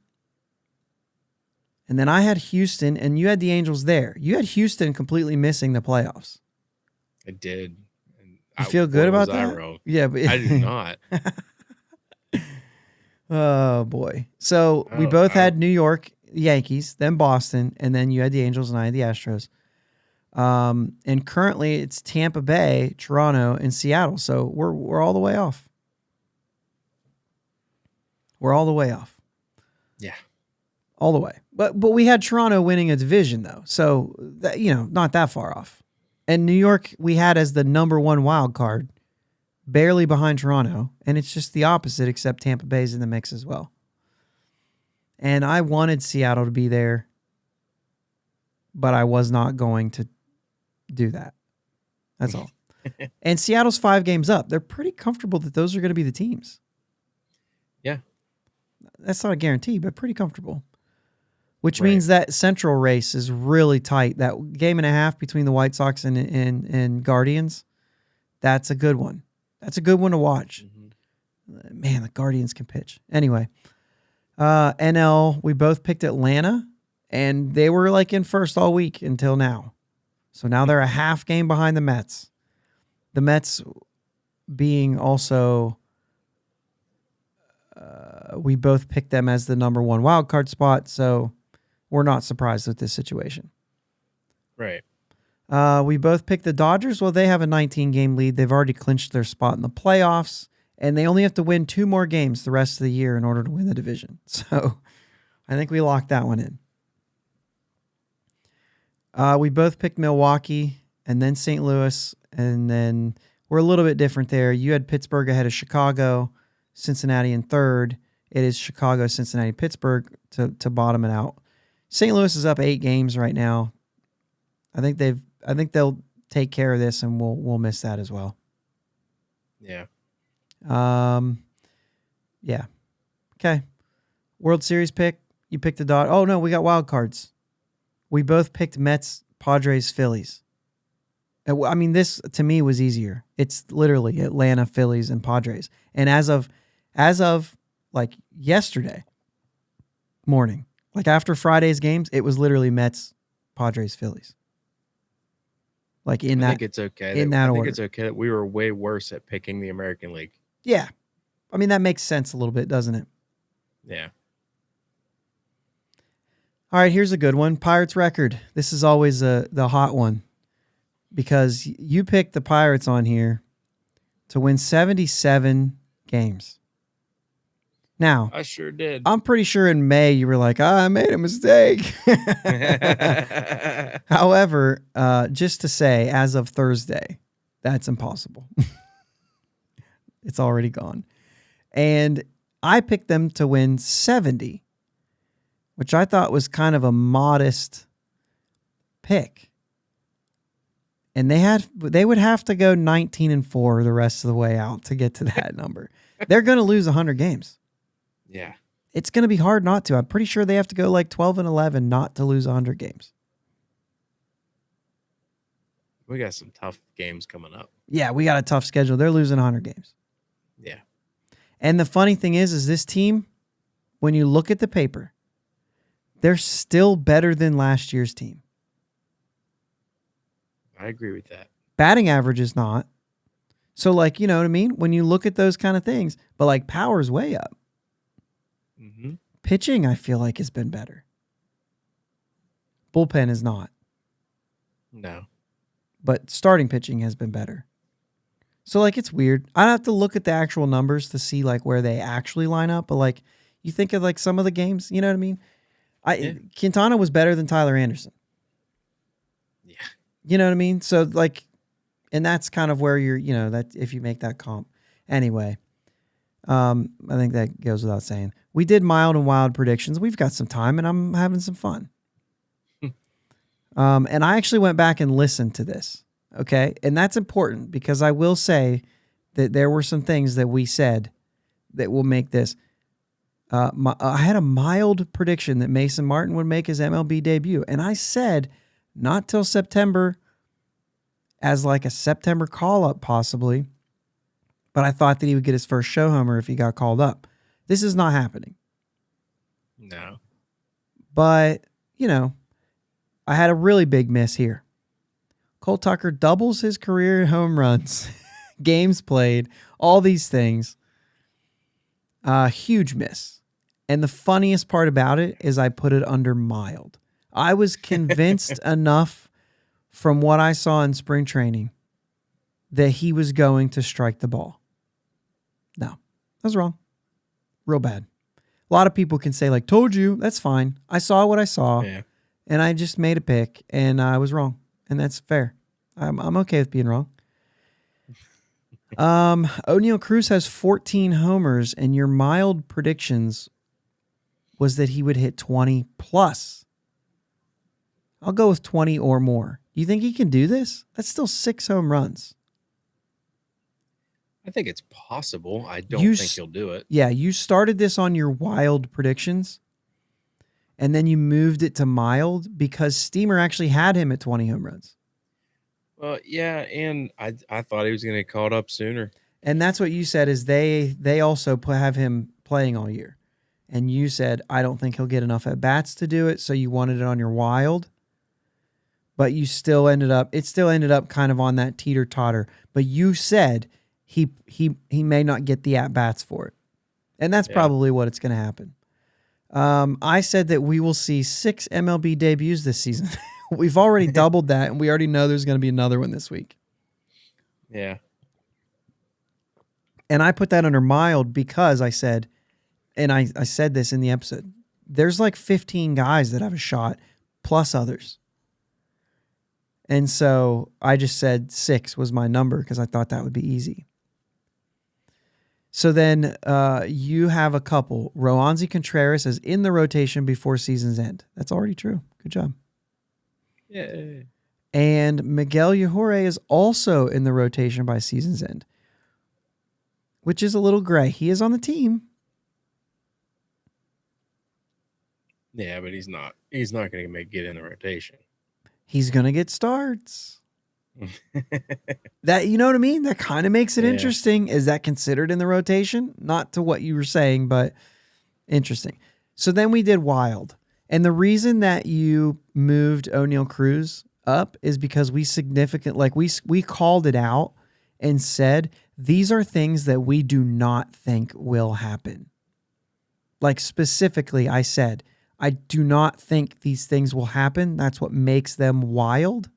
And then I had Houston, and you had the Angels there. You had Houston completely missing the playoffs. I did. You feel good about that? Yeah, but I do not. Oh, boy. So we both had New York Yankees, then Boston, and then you had the Angels, and I had the Astros. And currently it's Tampa Bay, Toronto, and Seattle. So we're all the way off. We're all the way off. Yeah. All the way. But we had Toronto winning a division, though. So, that, not that far off. And New York we had as the number one wild card, barely behind Toronto. And it's just the opposite, except Tampa Bay's in the mix as well. And I wanted Seattle to be there, but I was not going to do that. That's all. And Seattle's 5 games up. They're pretty comfortable that those are going to be the teams. Yeah. That's not a guarantee, but pretty comfortable. Which means that Central race is really tight. That game and a half between the White Sox and Guardians, that's a good one. That's a good one to watch. Mm-hmm. Man, the Guardians can pitch. Anyway, NL, we both picked Atlanta, and they were like in first all week until now. So now they're a half game behind the Mets. The Mets being also, we both picked them as the number one wild card spot, so we're not surprised with this situation. Right. We both picked the Dodgers. Well, they have a 19-game lead. They've already clinched their spot in the playoffs, and they only have to win 2 more games the rest of the year in order to win the division. So I think we locked that one in. We both picked Milwaukee and then St. Louis, and then we're a little bit different there. You had Pittsburgh ahead of Chicago, Cincinnati in third. It is Chicago, Cincinnati, Pittsburgh to bottom it out. St. Louis is up 8 games right now. I think they'll take care of this, and we'll miss that as well. Yeah. Yeah. Okay. World Series pick. You picked the Dodgers. Oh no, we got wild cards. We both picked Mets, Padres, Phillies. I mean, this to me was easier. It's literally Atlanta, Phillies, and Padres. And as of like yesterday morning, like after Friday's games, it was literally Mets, Padres, Phillies. Like I think it's okay. I think it's okay that we were way worse at picking the American League. Yeah. I mean, that makes sense a little bit, doesn't it? Yeah. All right, here's a good one. Pirates record. This is always the hot one because you picked the Pirates on here to win 77 games. Now, I sure did. I'm pretty sure in May you were like, I made a mistake. However, just to say, as of Thursday, that's impossible. It's already gone. And I picked them to win 70, which I thought was kind of a modest pick. And they would have to go 19-4 the rest of the way out to get to that number. They're going to lose 100 games. Yeah. It's going to be hard not to. I'm pretty sure they have to go like 12-11 not to lose 100 games. We got some tough games coming up. Yeah, we got a tough schedule. They're losing 100 games. Yeah. And the funny thing is this team, when you look at the paper, they're still better than last year's team. I agree with that. Batting average is not. So, like, you know what I mean? When you look at those kind of things, but like power's way up. Mm-hmm. Pitching, I feel like, has been better. Bullpen is not. No. But starting pitching has been better. So, like, it's weird. I have to look at the actual numbers to see, like, where they actually line up. But, like, you think of, like, some of the games, you know what I mean? Quintana was better than Tyler Anderson. Yeah. You know what I mean? So, like, and that's kind of where you're, you know, that if you make that comp. Anyway, I think that goes without saying. We did mild and wild predictions. We've got some time, and I'm having some fun. And I actually went back and listened to this. Okay. And that's important because I will say that there were some things that we said that will make this. I had a mild prediction that Mason Martin would make his MLB debut. And I said not till September, as like a September call-up possibly. But I thought that he would get his first show homer if he got called up. This is not happening. No. But, I had a really big miss here. Cole Tucker doubles his career in home runs, games played, all these things. Huge miss. And the funniest part about it is I put it under mild. I was convinced enough from what I saw in spring training that he was going to strike the ball. No, I was wrong. Real bad. A lot of people can say, like, told you. That's fine. I saw what I saw, and I just made a pick, and I was wrong. And that's fair. I'm okay with being wrong. Oneil Cruz has 14 homers, and your mild predictions was that he would hit 20 plus. I'll go with 20 or more. Do you think he can do this? That's still 6 home runs. I think it's possible. I don't think he'll do it. Yeah, you started this on your wild predictions, and then you moved it to mild because Steamer actually had him at 20 home runs. Well, yeah, and I thought he was going to get called up sooner. And that's what you said is they also have him playing all year. And you said, I don't think he'll get enough at-bats to do it, so you wanted it on your wild. But it still ended up kind of on that teeter-totter. But you said he may not get the at-bats for it. And that's probably what it's going to happen. I said that we will see 6 MLB debuts this season. We've already doubled that, and we already know there's going to be another one this week. Yeah. And I put that under mild because I said, and I said this in the episode, there's like 15 guys that have a shot, plus others. And so I just said 6 was my number because I thought that would be easy. So then you have a couple. Roansy Contreras is in the rotation before season's end. That's already true. Good job. Yeah. And Miguel Yajure is also in the rotation by season's end, which is a little gray. He is on the team. Yeah, but he's not. He's not going to get in the rotation. He's going to get starts. That, you know what I mean? That kind of makes it interesting. Is that considered in the rotation? Not to what you were saying, but interesting. So then we did wild. And the reason that you moved Oneil Cruz up is because we we called it out and said, these are things that we do not think will happen. Like specifically, I said, I do not think these things will happen. That's what makes them wild.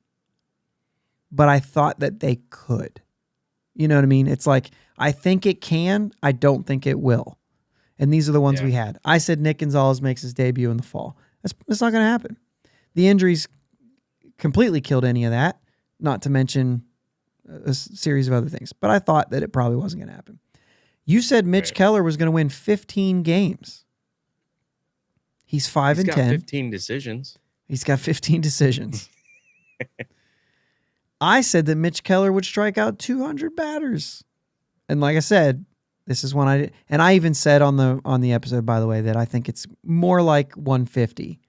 But I thought that they could. You know what I mean? It's like, I think it can. I don't think it will. And these are the ones we had. I said Nick Gonzalez makes his debut in the fall. That's not going to happen. The injuries completely killed any of that, not to mention a series of other things. But I thought that it probably wasn't going to happen. You said Mitch Keller was going to win 15 games. He's 5 and 10. He's got 15 decisions. He's got 15 decisions. I said that Mitch Keller would strike out 200 batters. And like I said, this is when I did. And I even said on the episode, by the way, that I think it's more like 150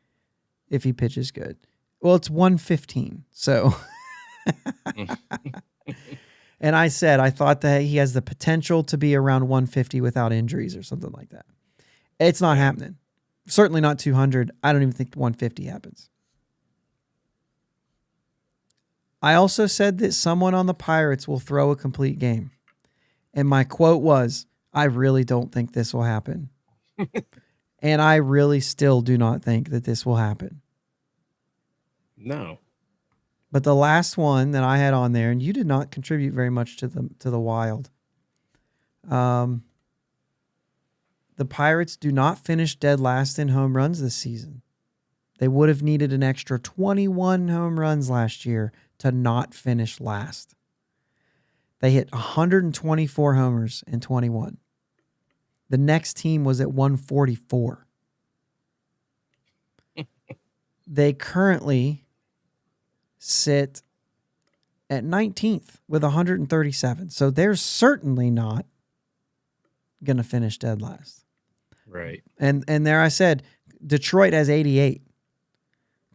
if he pitches good. Well, it's 115. So, and I said, I thought that he has the potential to be around 150 without injuries or something like that. It's not happening. Certainly not 200. I don't even think 150 happens. I also said that someone on the Pirates will throw a complete game. And my quote was, I really don't think this will happen. And I really still do not think that this will happen. No. But the last one that I had on there, and you did not contribute very much to the Wild. The Pirates do not finish dead last in home runs this season. They would have needed an extra 21 home runs last year to not finish last. They hit 124 homers in 21. The next team was at 144. They currently sit at 19th with 137. So they're certainly not going to finish dead last. Right. And there I said, Detroit has 88.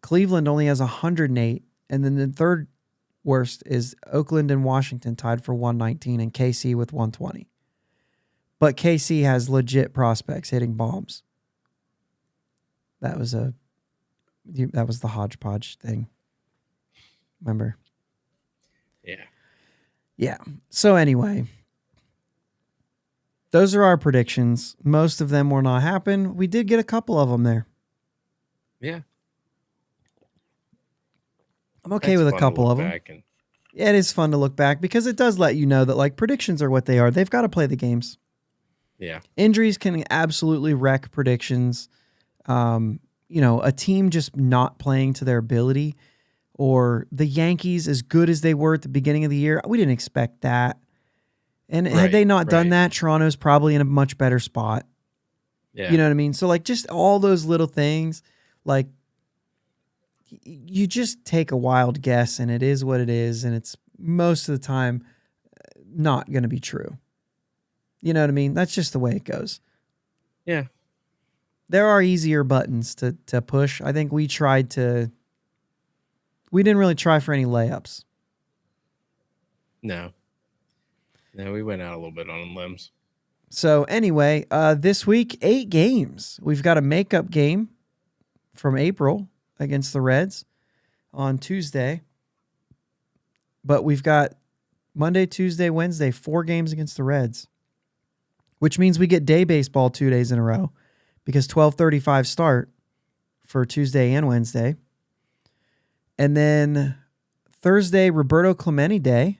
Cleveland only has 108. And then the third worst is Oakland and Washington tied for 119 and KC with 120. But KC has legit prospects hitting bombs. That was the hodgepodge thing. Remember? Yeah. Yeah. So anyway, those are our predictions. Most of them will not happen. We did get a couple of them there. Yeah. I'm okay with a couple of them. Yeah, it is fun to look back because it does let you know that like predictions are what they are. They've got to play the games. Yeah. Injuries can absolutely wreck predictions. A team just not playing to their ability, or the Yankees as good as they were at the beginning of the year. We didn't expect that. And had they not done that, Toronto's probably in a much better spot. Yeah. You know what I mean? So like just all those little things, like you just take a wild guess and it is what it is. And it's most of the time not going to be true. You know what I mean? That's just the way it goes. Yeah. There are easier buttons to push. I think we didn't really try for any layups. No, we went out a little bit on limbs. So anyway, this week, 8 games. We've got a makeup game from April against the Reds on Tuesday. But we've got Monday, Tuesday, Wednesday, 4 games against the Reds, which means we get day baseball 2 days in a row because 12:35 start for Tuesday and Wednesday. And then Thursday, Roberto Clemente Day,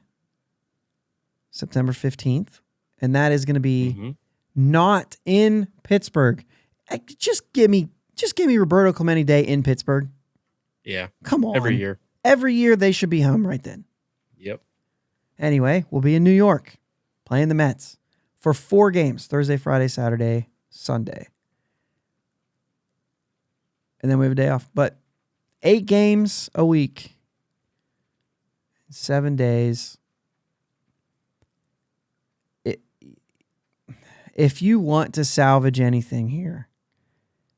September 15th. And that is going to be not in Pittsburgh. Just give me Roberto Clemente Day in Pittsburgh. Yeah. Come on. Every year. Every year they should be home right then. Yep. Anyway, we'll be in New York playing the Mets for 4 games, Thursday, Friday, Saturday, Sunday. And then we have a day off. But 8 games a week, 7 days. If you want to salvage anything here,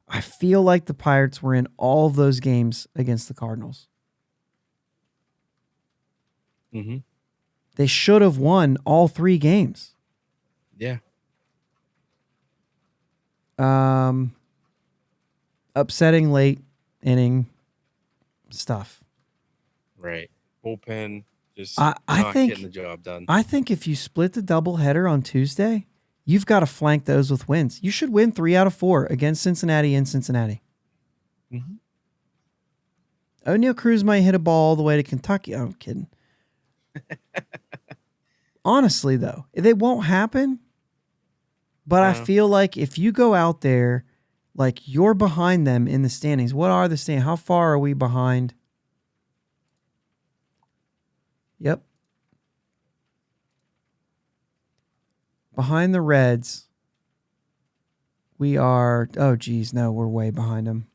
I feel like the Pirates were in all of those games against the Cardinals. Mm-hmm. They should have won all 3 games. Yeah. Upsetting late inning stuff. Right. Bullpen just I not think, getting the job done. I think if you split the doubleheader on Tuesday, you've got to flank those with wins. You should win 3 out of 4 against Cincinnati in Cincinnati. Mm-hmm. Oneil Cruz might hit a ball all the way to Kentucky. I'm kidding. Honestly, though, it won't happen. But I feel like if you go out there, like you're behind them in the standings. What are the standings? How far are we behind? Yep. Behind the Reds, we are, we're way behind them.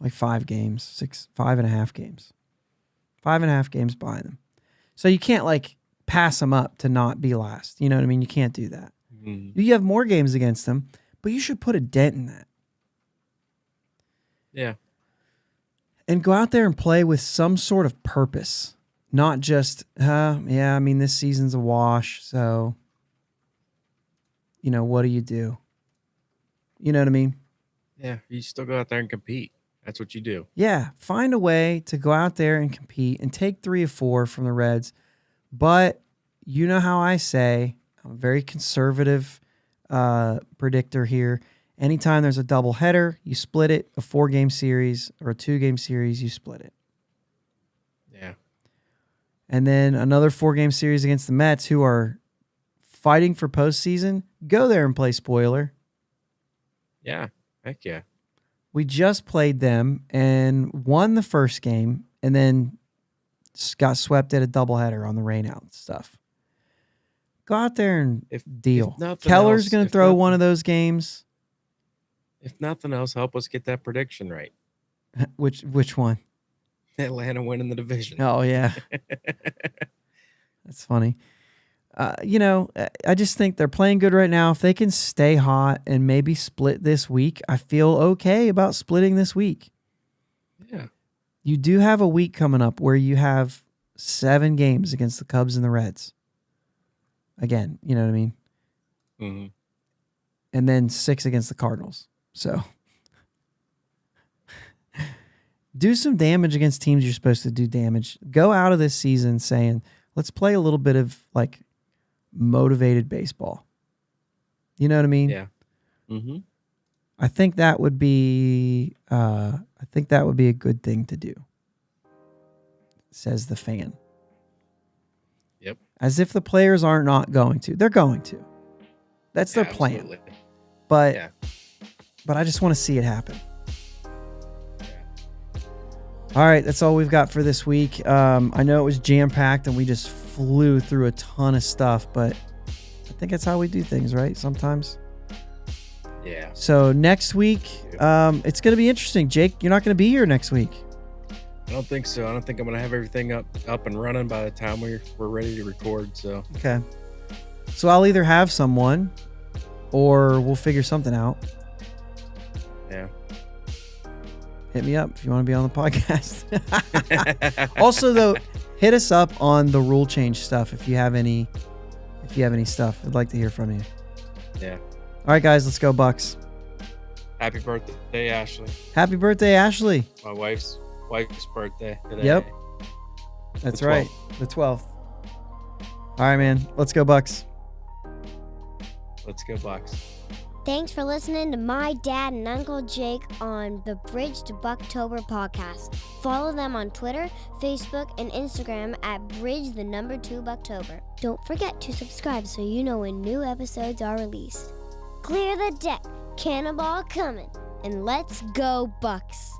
Like 5 games, 5.5 games. 5.5 games behind them. So you can't like pass them up to not be last. You know what I mean? You can't do that. Mm-hmm. You have more games against them, but you should put a dent in that. Yeah. And go out there and play with some sort of purpose. Not just, this season's a wash, so, what do you do? You know what I mean? Yeah, you still go out there and compete. That's what you do. Yeah, find a way to go out there and compete and take 3 of 4 from the Reds. But you know how I say, I'm a very conservative predictor here. Anytime there's a doubleheader, you split it. A 4-game series or a 2-game series, you split it. Yeah. And then another 4-game series against the Mets, who are fighting for postseason. Go there and play spoiler. Yeah. Heck yeah. We just played them and won the first game and then got swept at a doubleheader on the rainout stuff. Go out there and deal. Keller's going to throw one of those games. If nothing else, help us get that prediction right. Which one? Atlanta winning the division. Oh, yeah. That's funny. I just think they're playing good right now. If they can stay hot and maybe split this week, I feel okay about splitting this week. Yeah. You do have a week coming up where you have 7 games against the Cubs and the Reds. Again, you know what I mean? Mm-hmm. And then 6 against the Cardinals. So do some damage against teams you're supposed to do damage. Go out of this season saying, let's play a little bit of like motivated baseball. You know what I mean? Yeah. Mm-hmm. I think that would be a good thing to do, says the fan. Yep. As if the players are not going to. They're going to. That's their Absolutely. plan. But Yeah. but I just want to see it happen. All right, that's all we've got for this week. I know it was jam-packed and we just flew through a ton of stuff, but I think that's how we do things, right? Sometimes. Yeah. So next week, it's going to be interesting. Jake, you're not going to be here next week. I don't think so. I don't think I'm going to have everything up and running by the time we're ready to record. So Okay. So I'll either have someone or we'll figure something out. yeah. Hit me up if you want to be on the podcast. Also, though, hit us up on the rule change stuff if you have any stuff. I'd like to hear from you. Yeah. All right, guys, let's go Bucks. Happy birthday, Ashley. Happy birthday, Ashley. My wife's birthday today. Yep. That's The right. The 12th. All right, man. Let's go Bucks. Let's go Bucks. Thanks for listening to my dad and Uncle Jake on the Bridge to Buctober podcast. Follow them on Twitter, Facebook, and Instagram at Bridge2Buctober. Don't forget to subscribe so you know when new episodes are released. Clear the deck, cannonball coming, and let's go Bucks.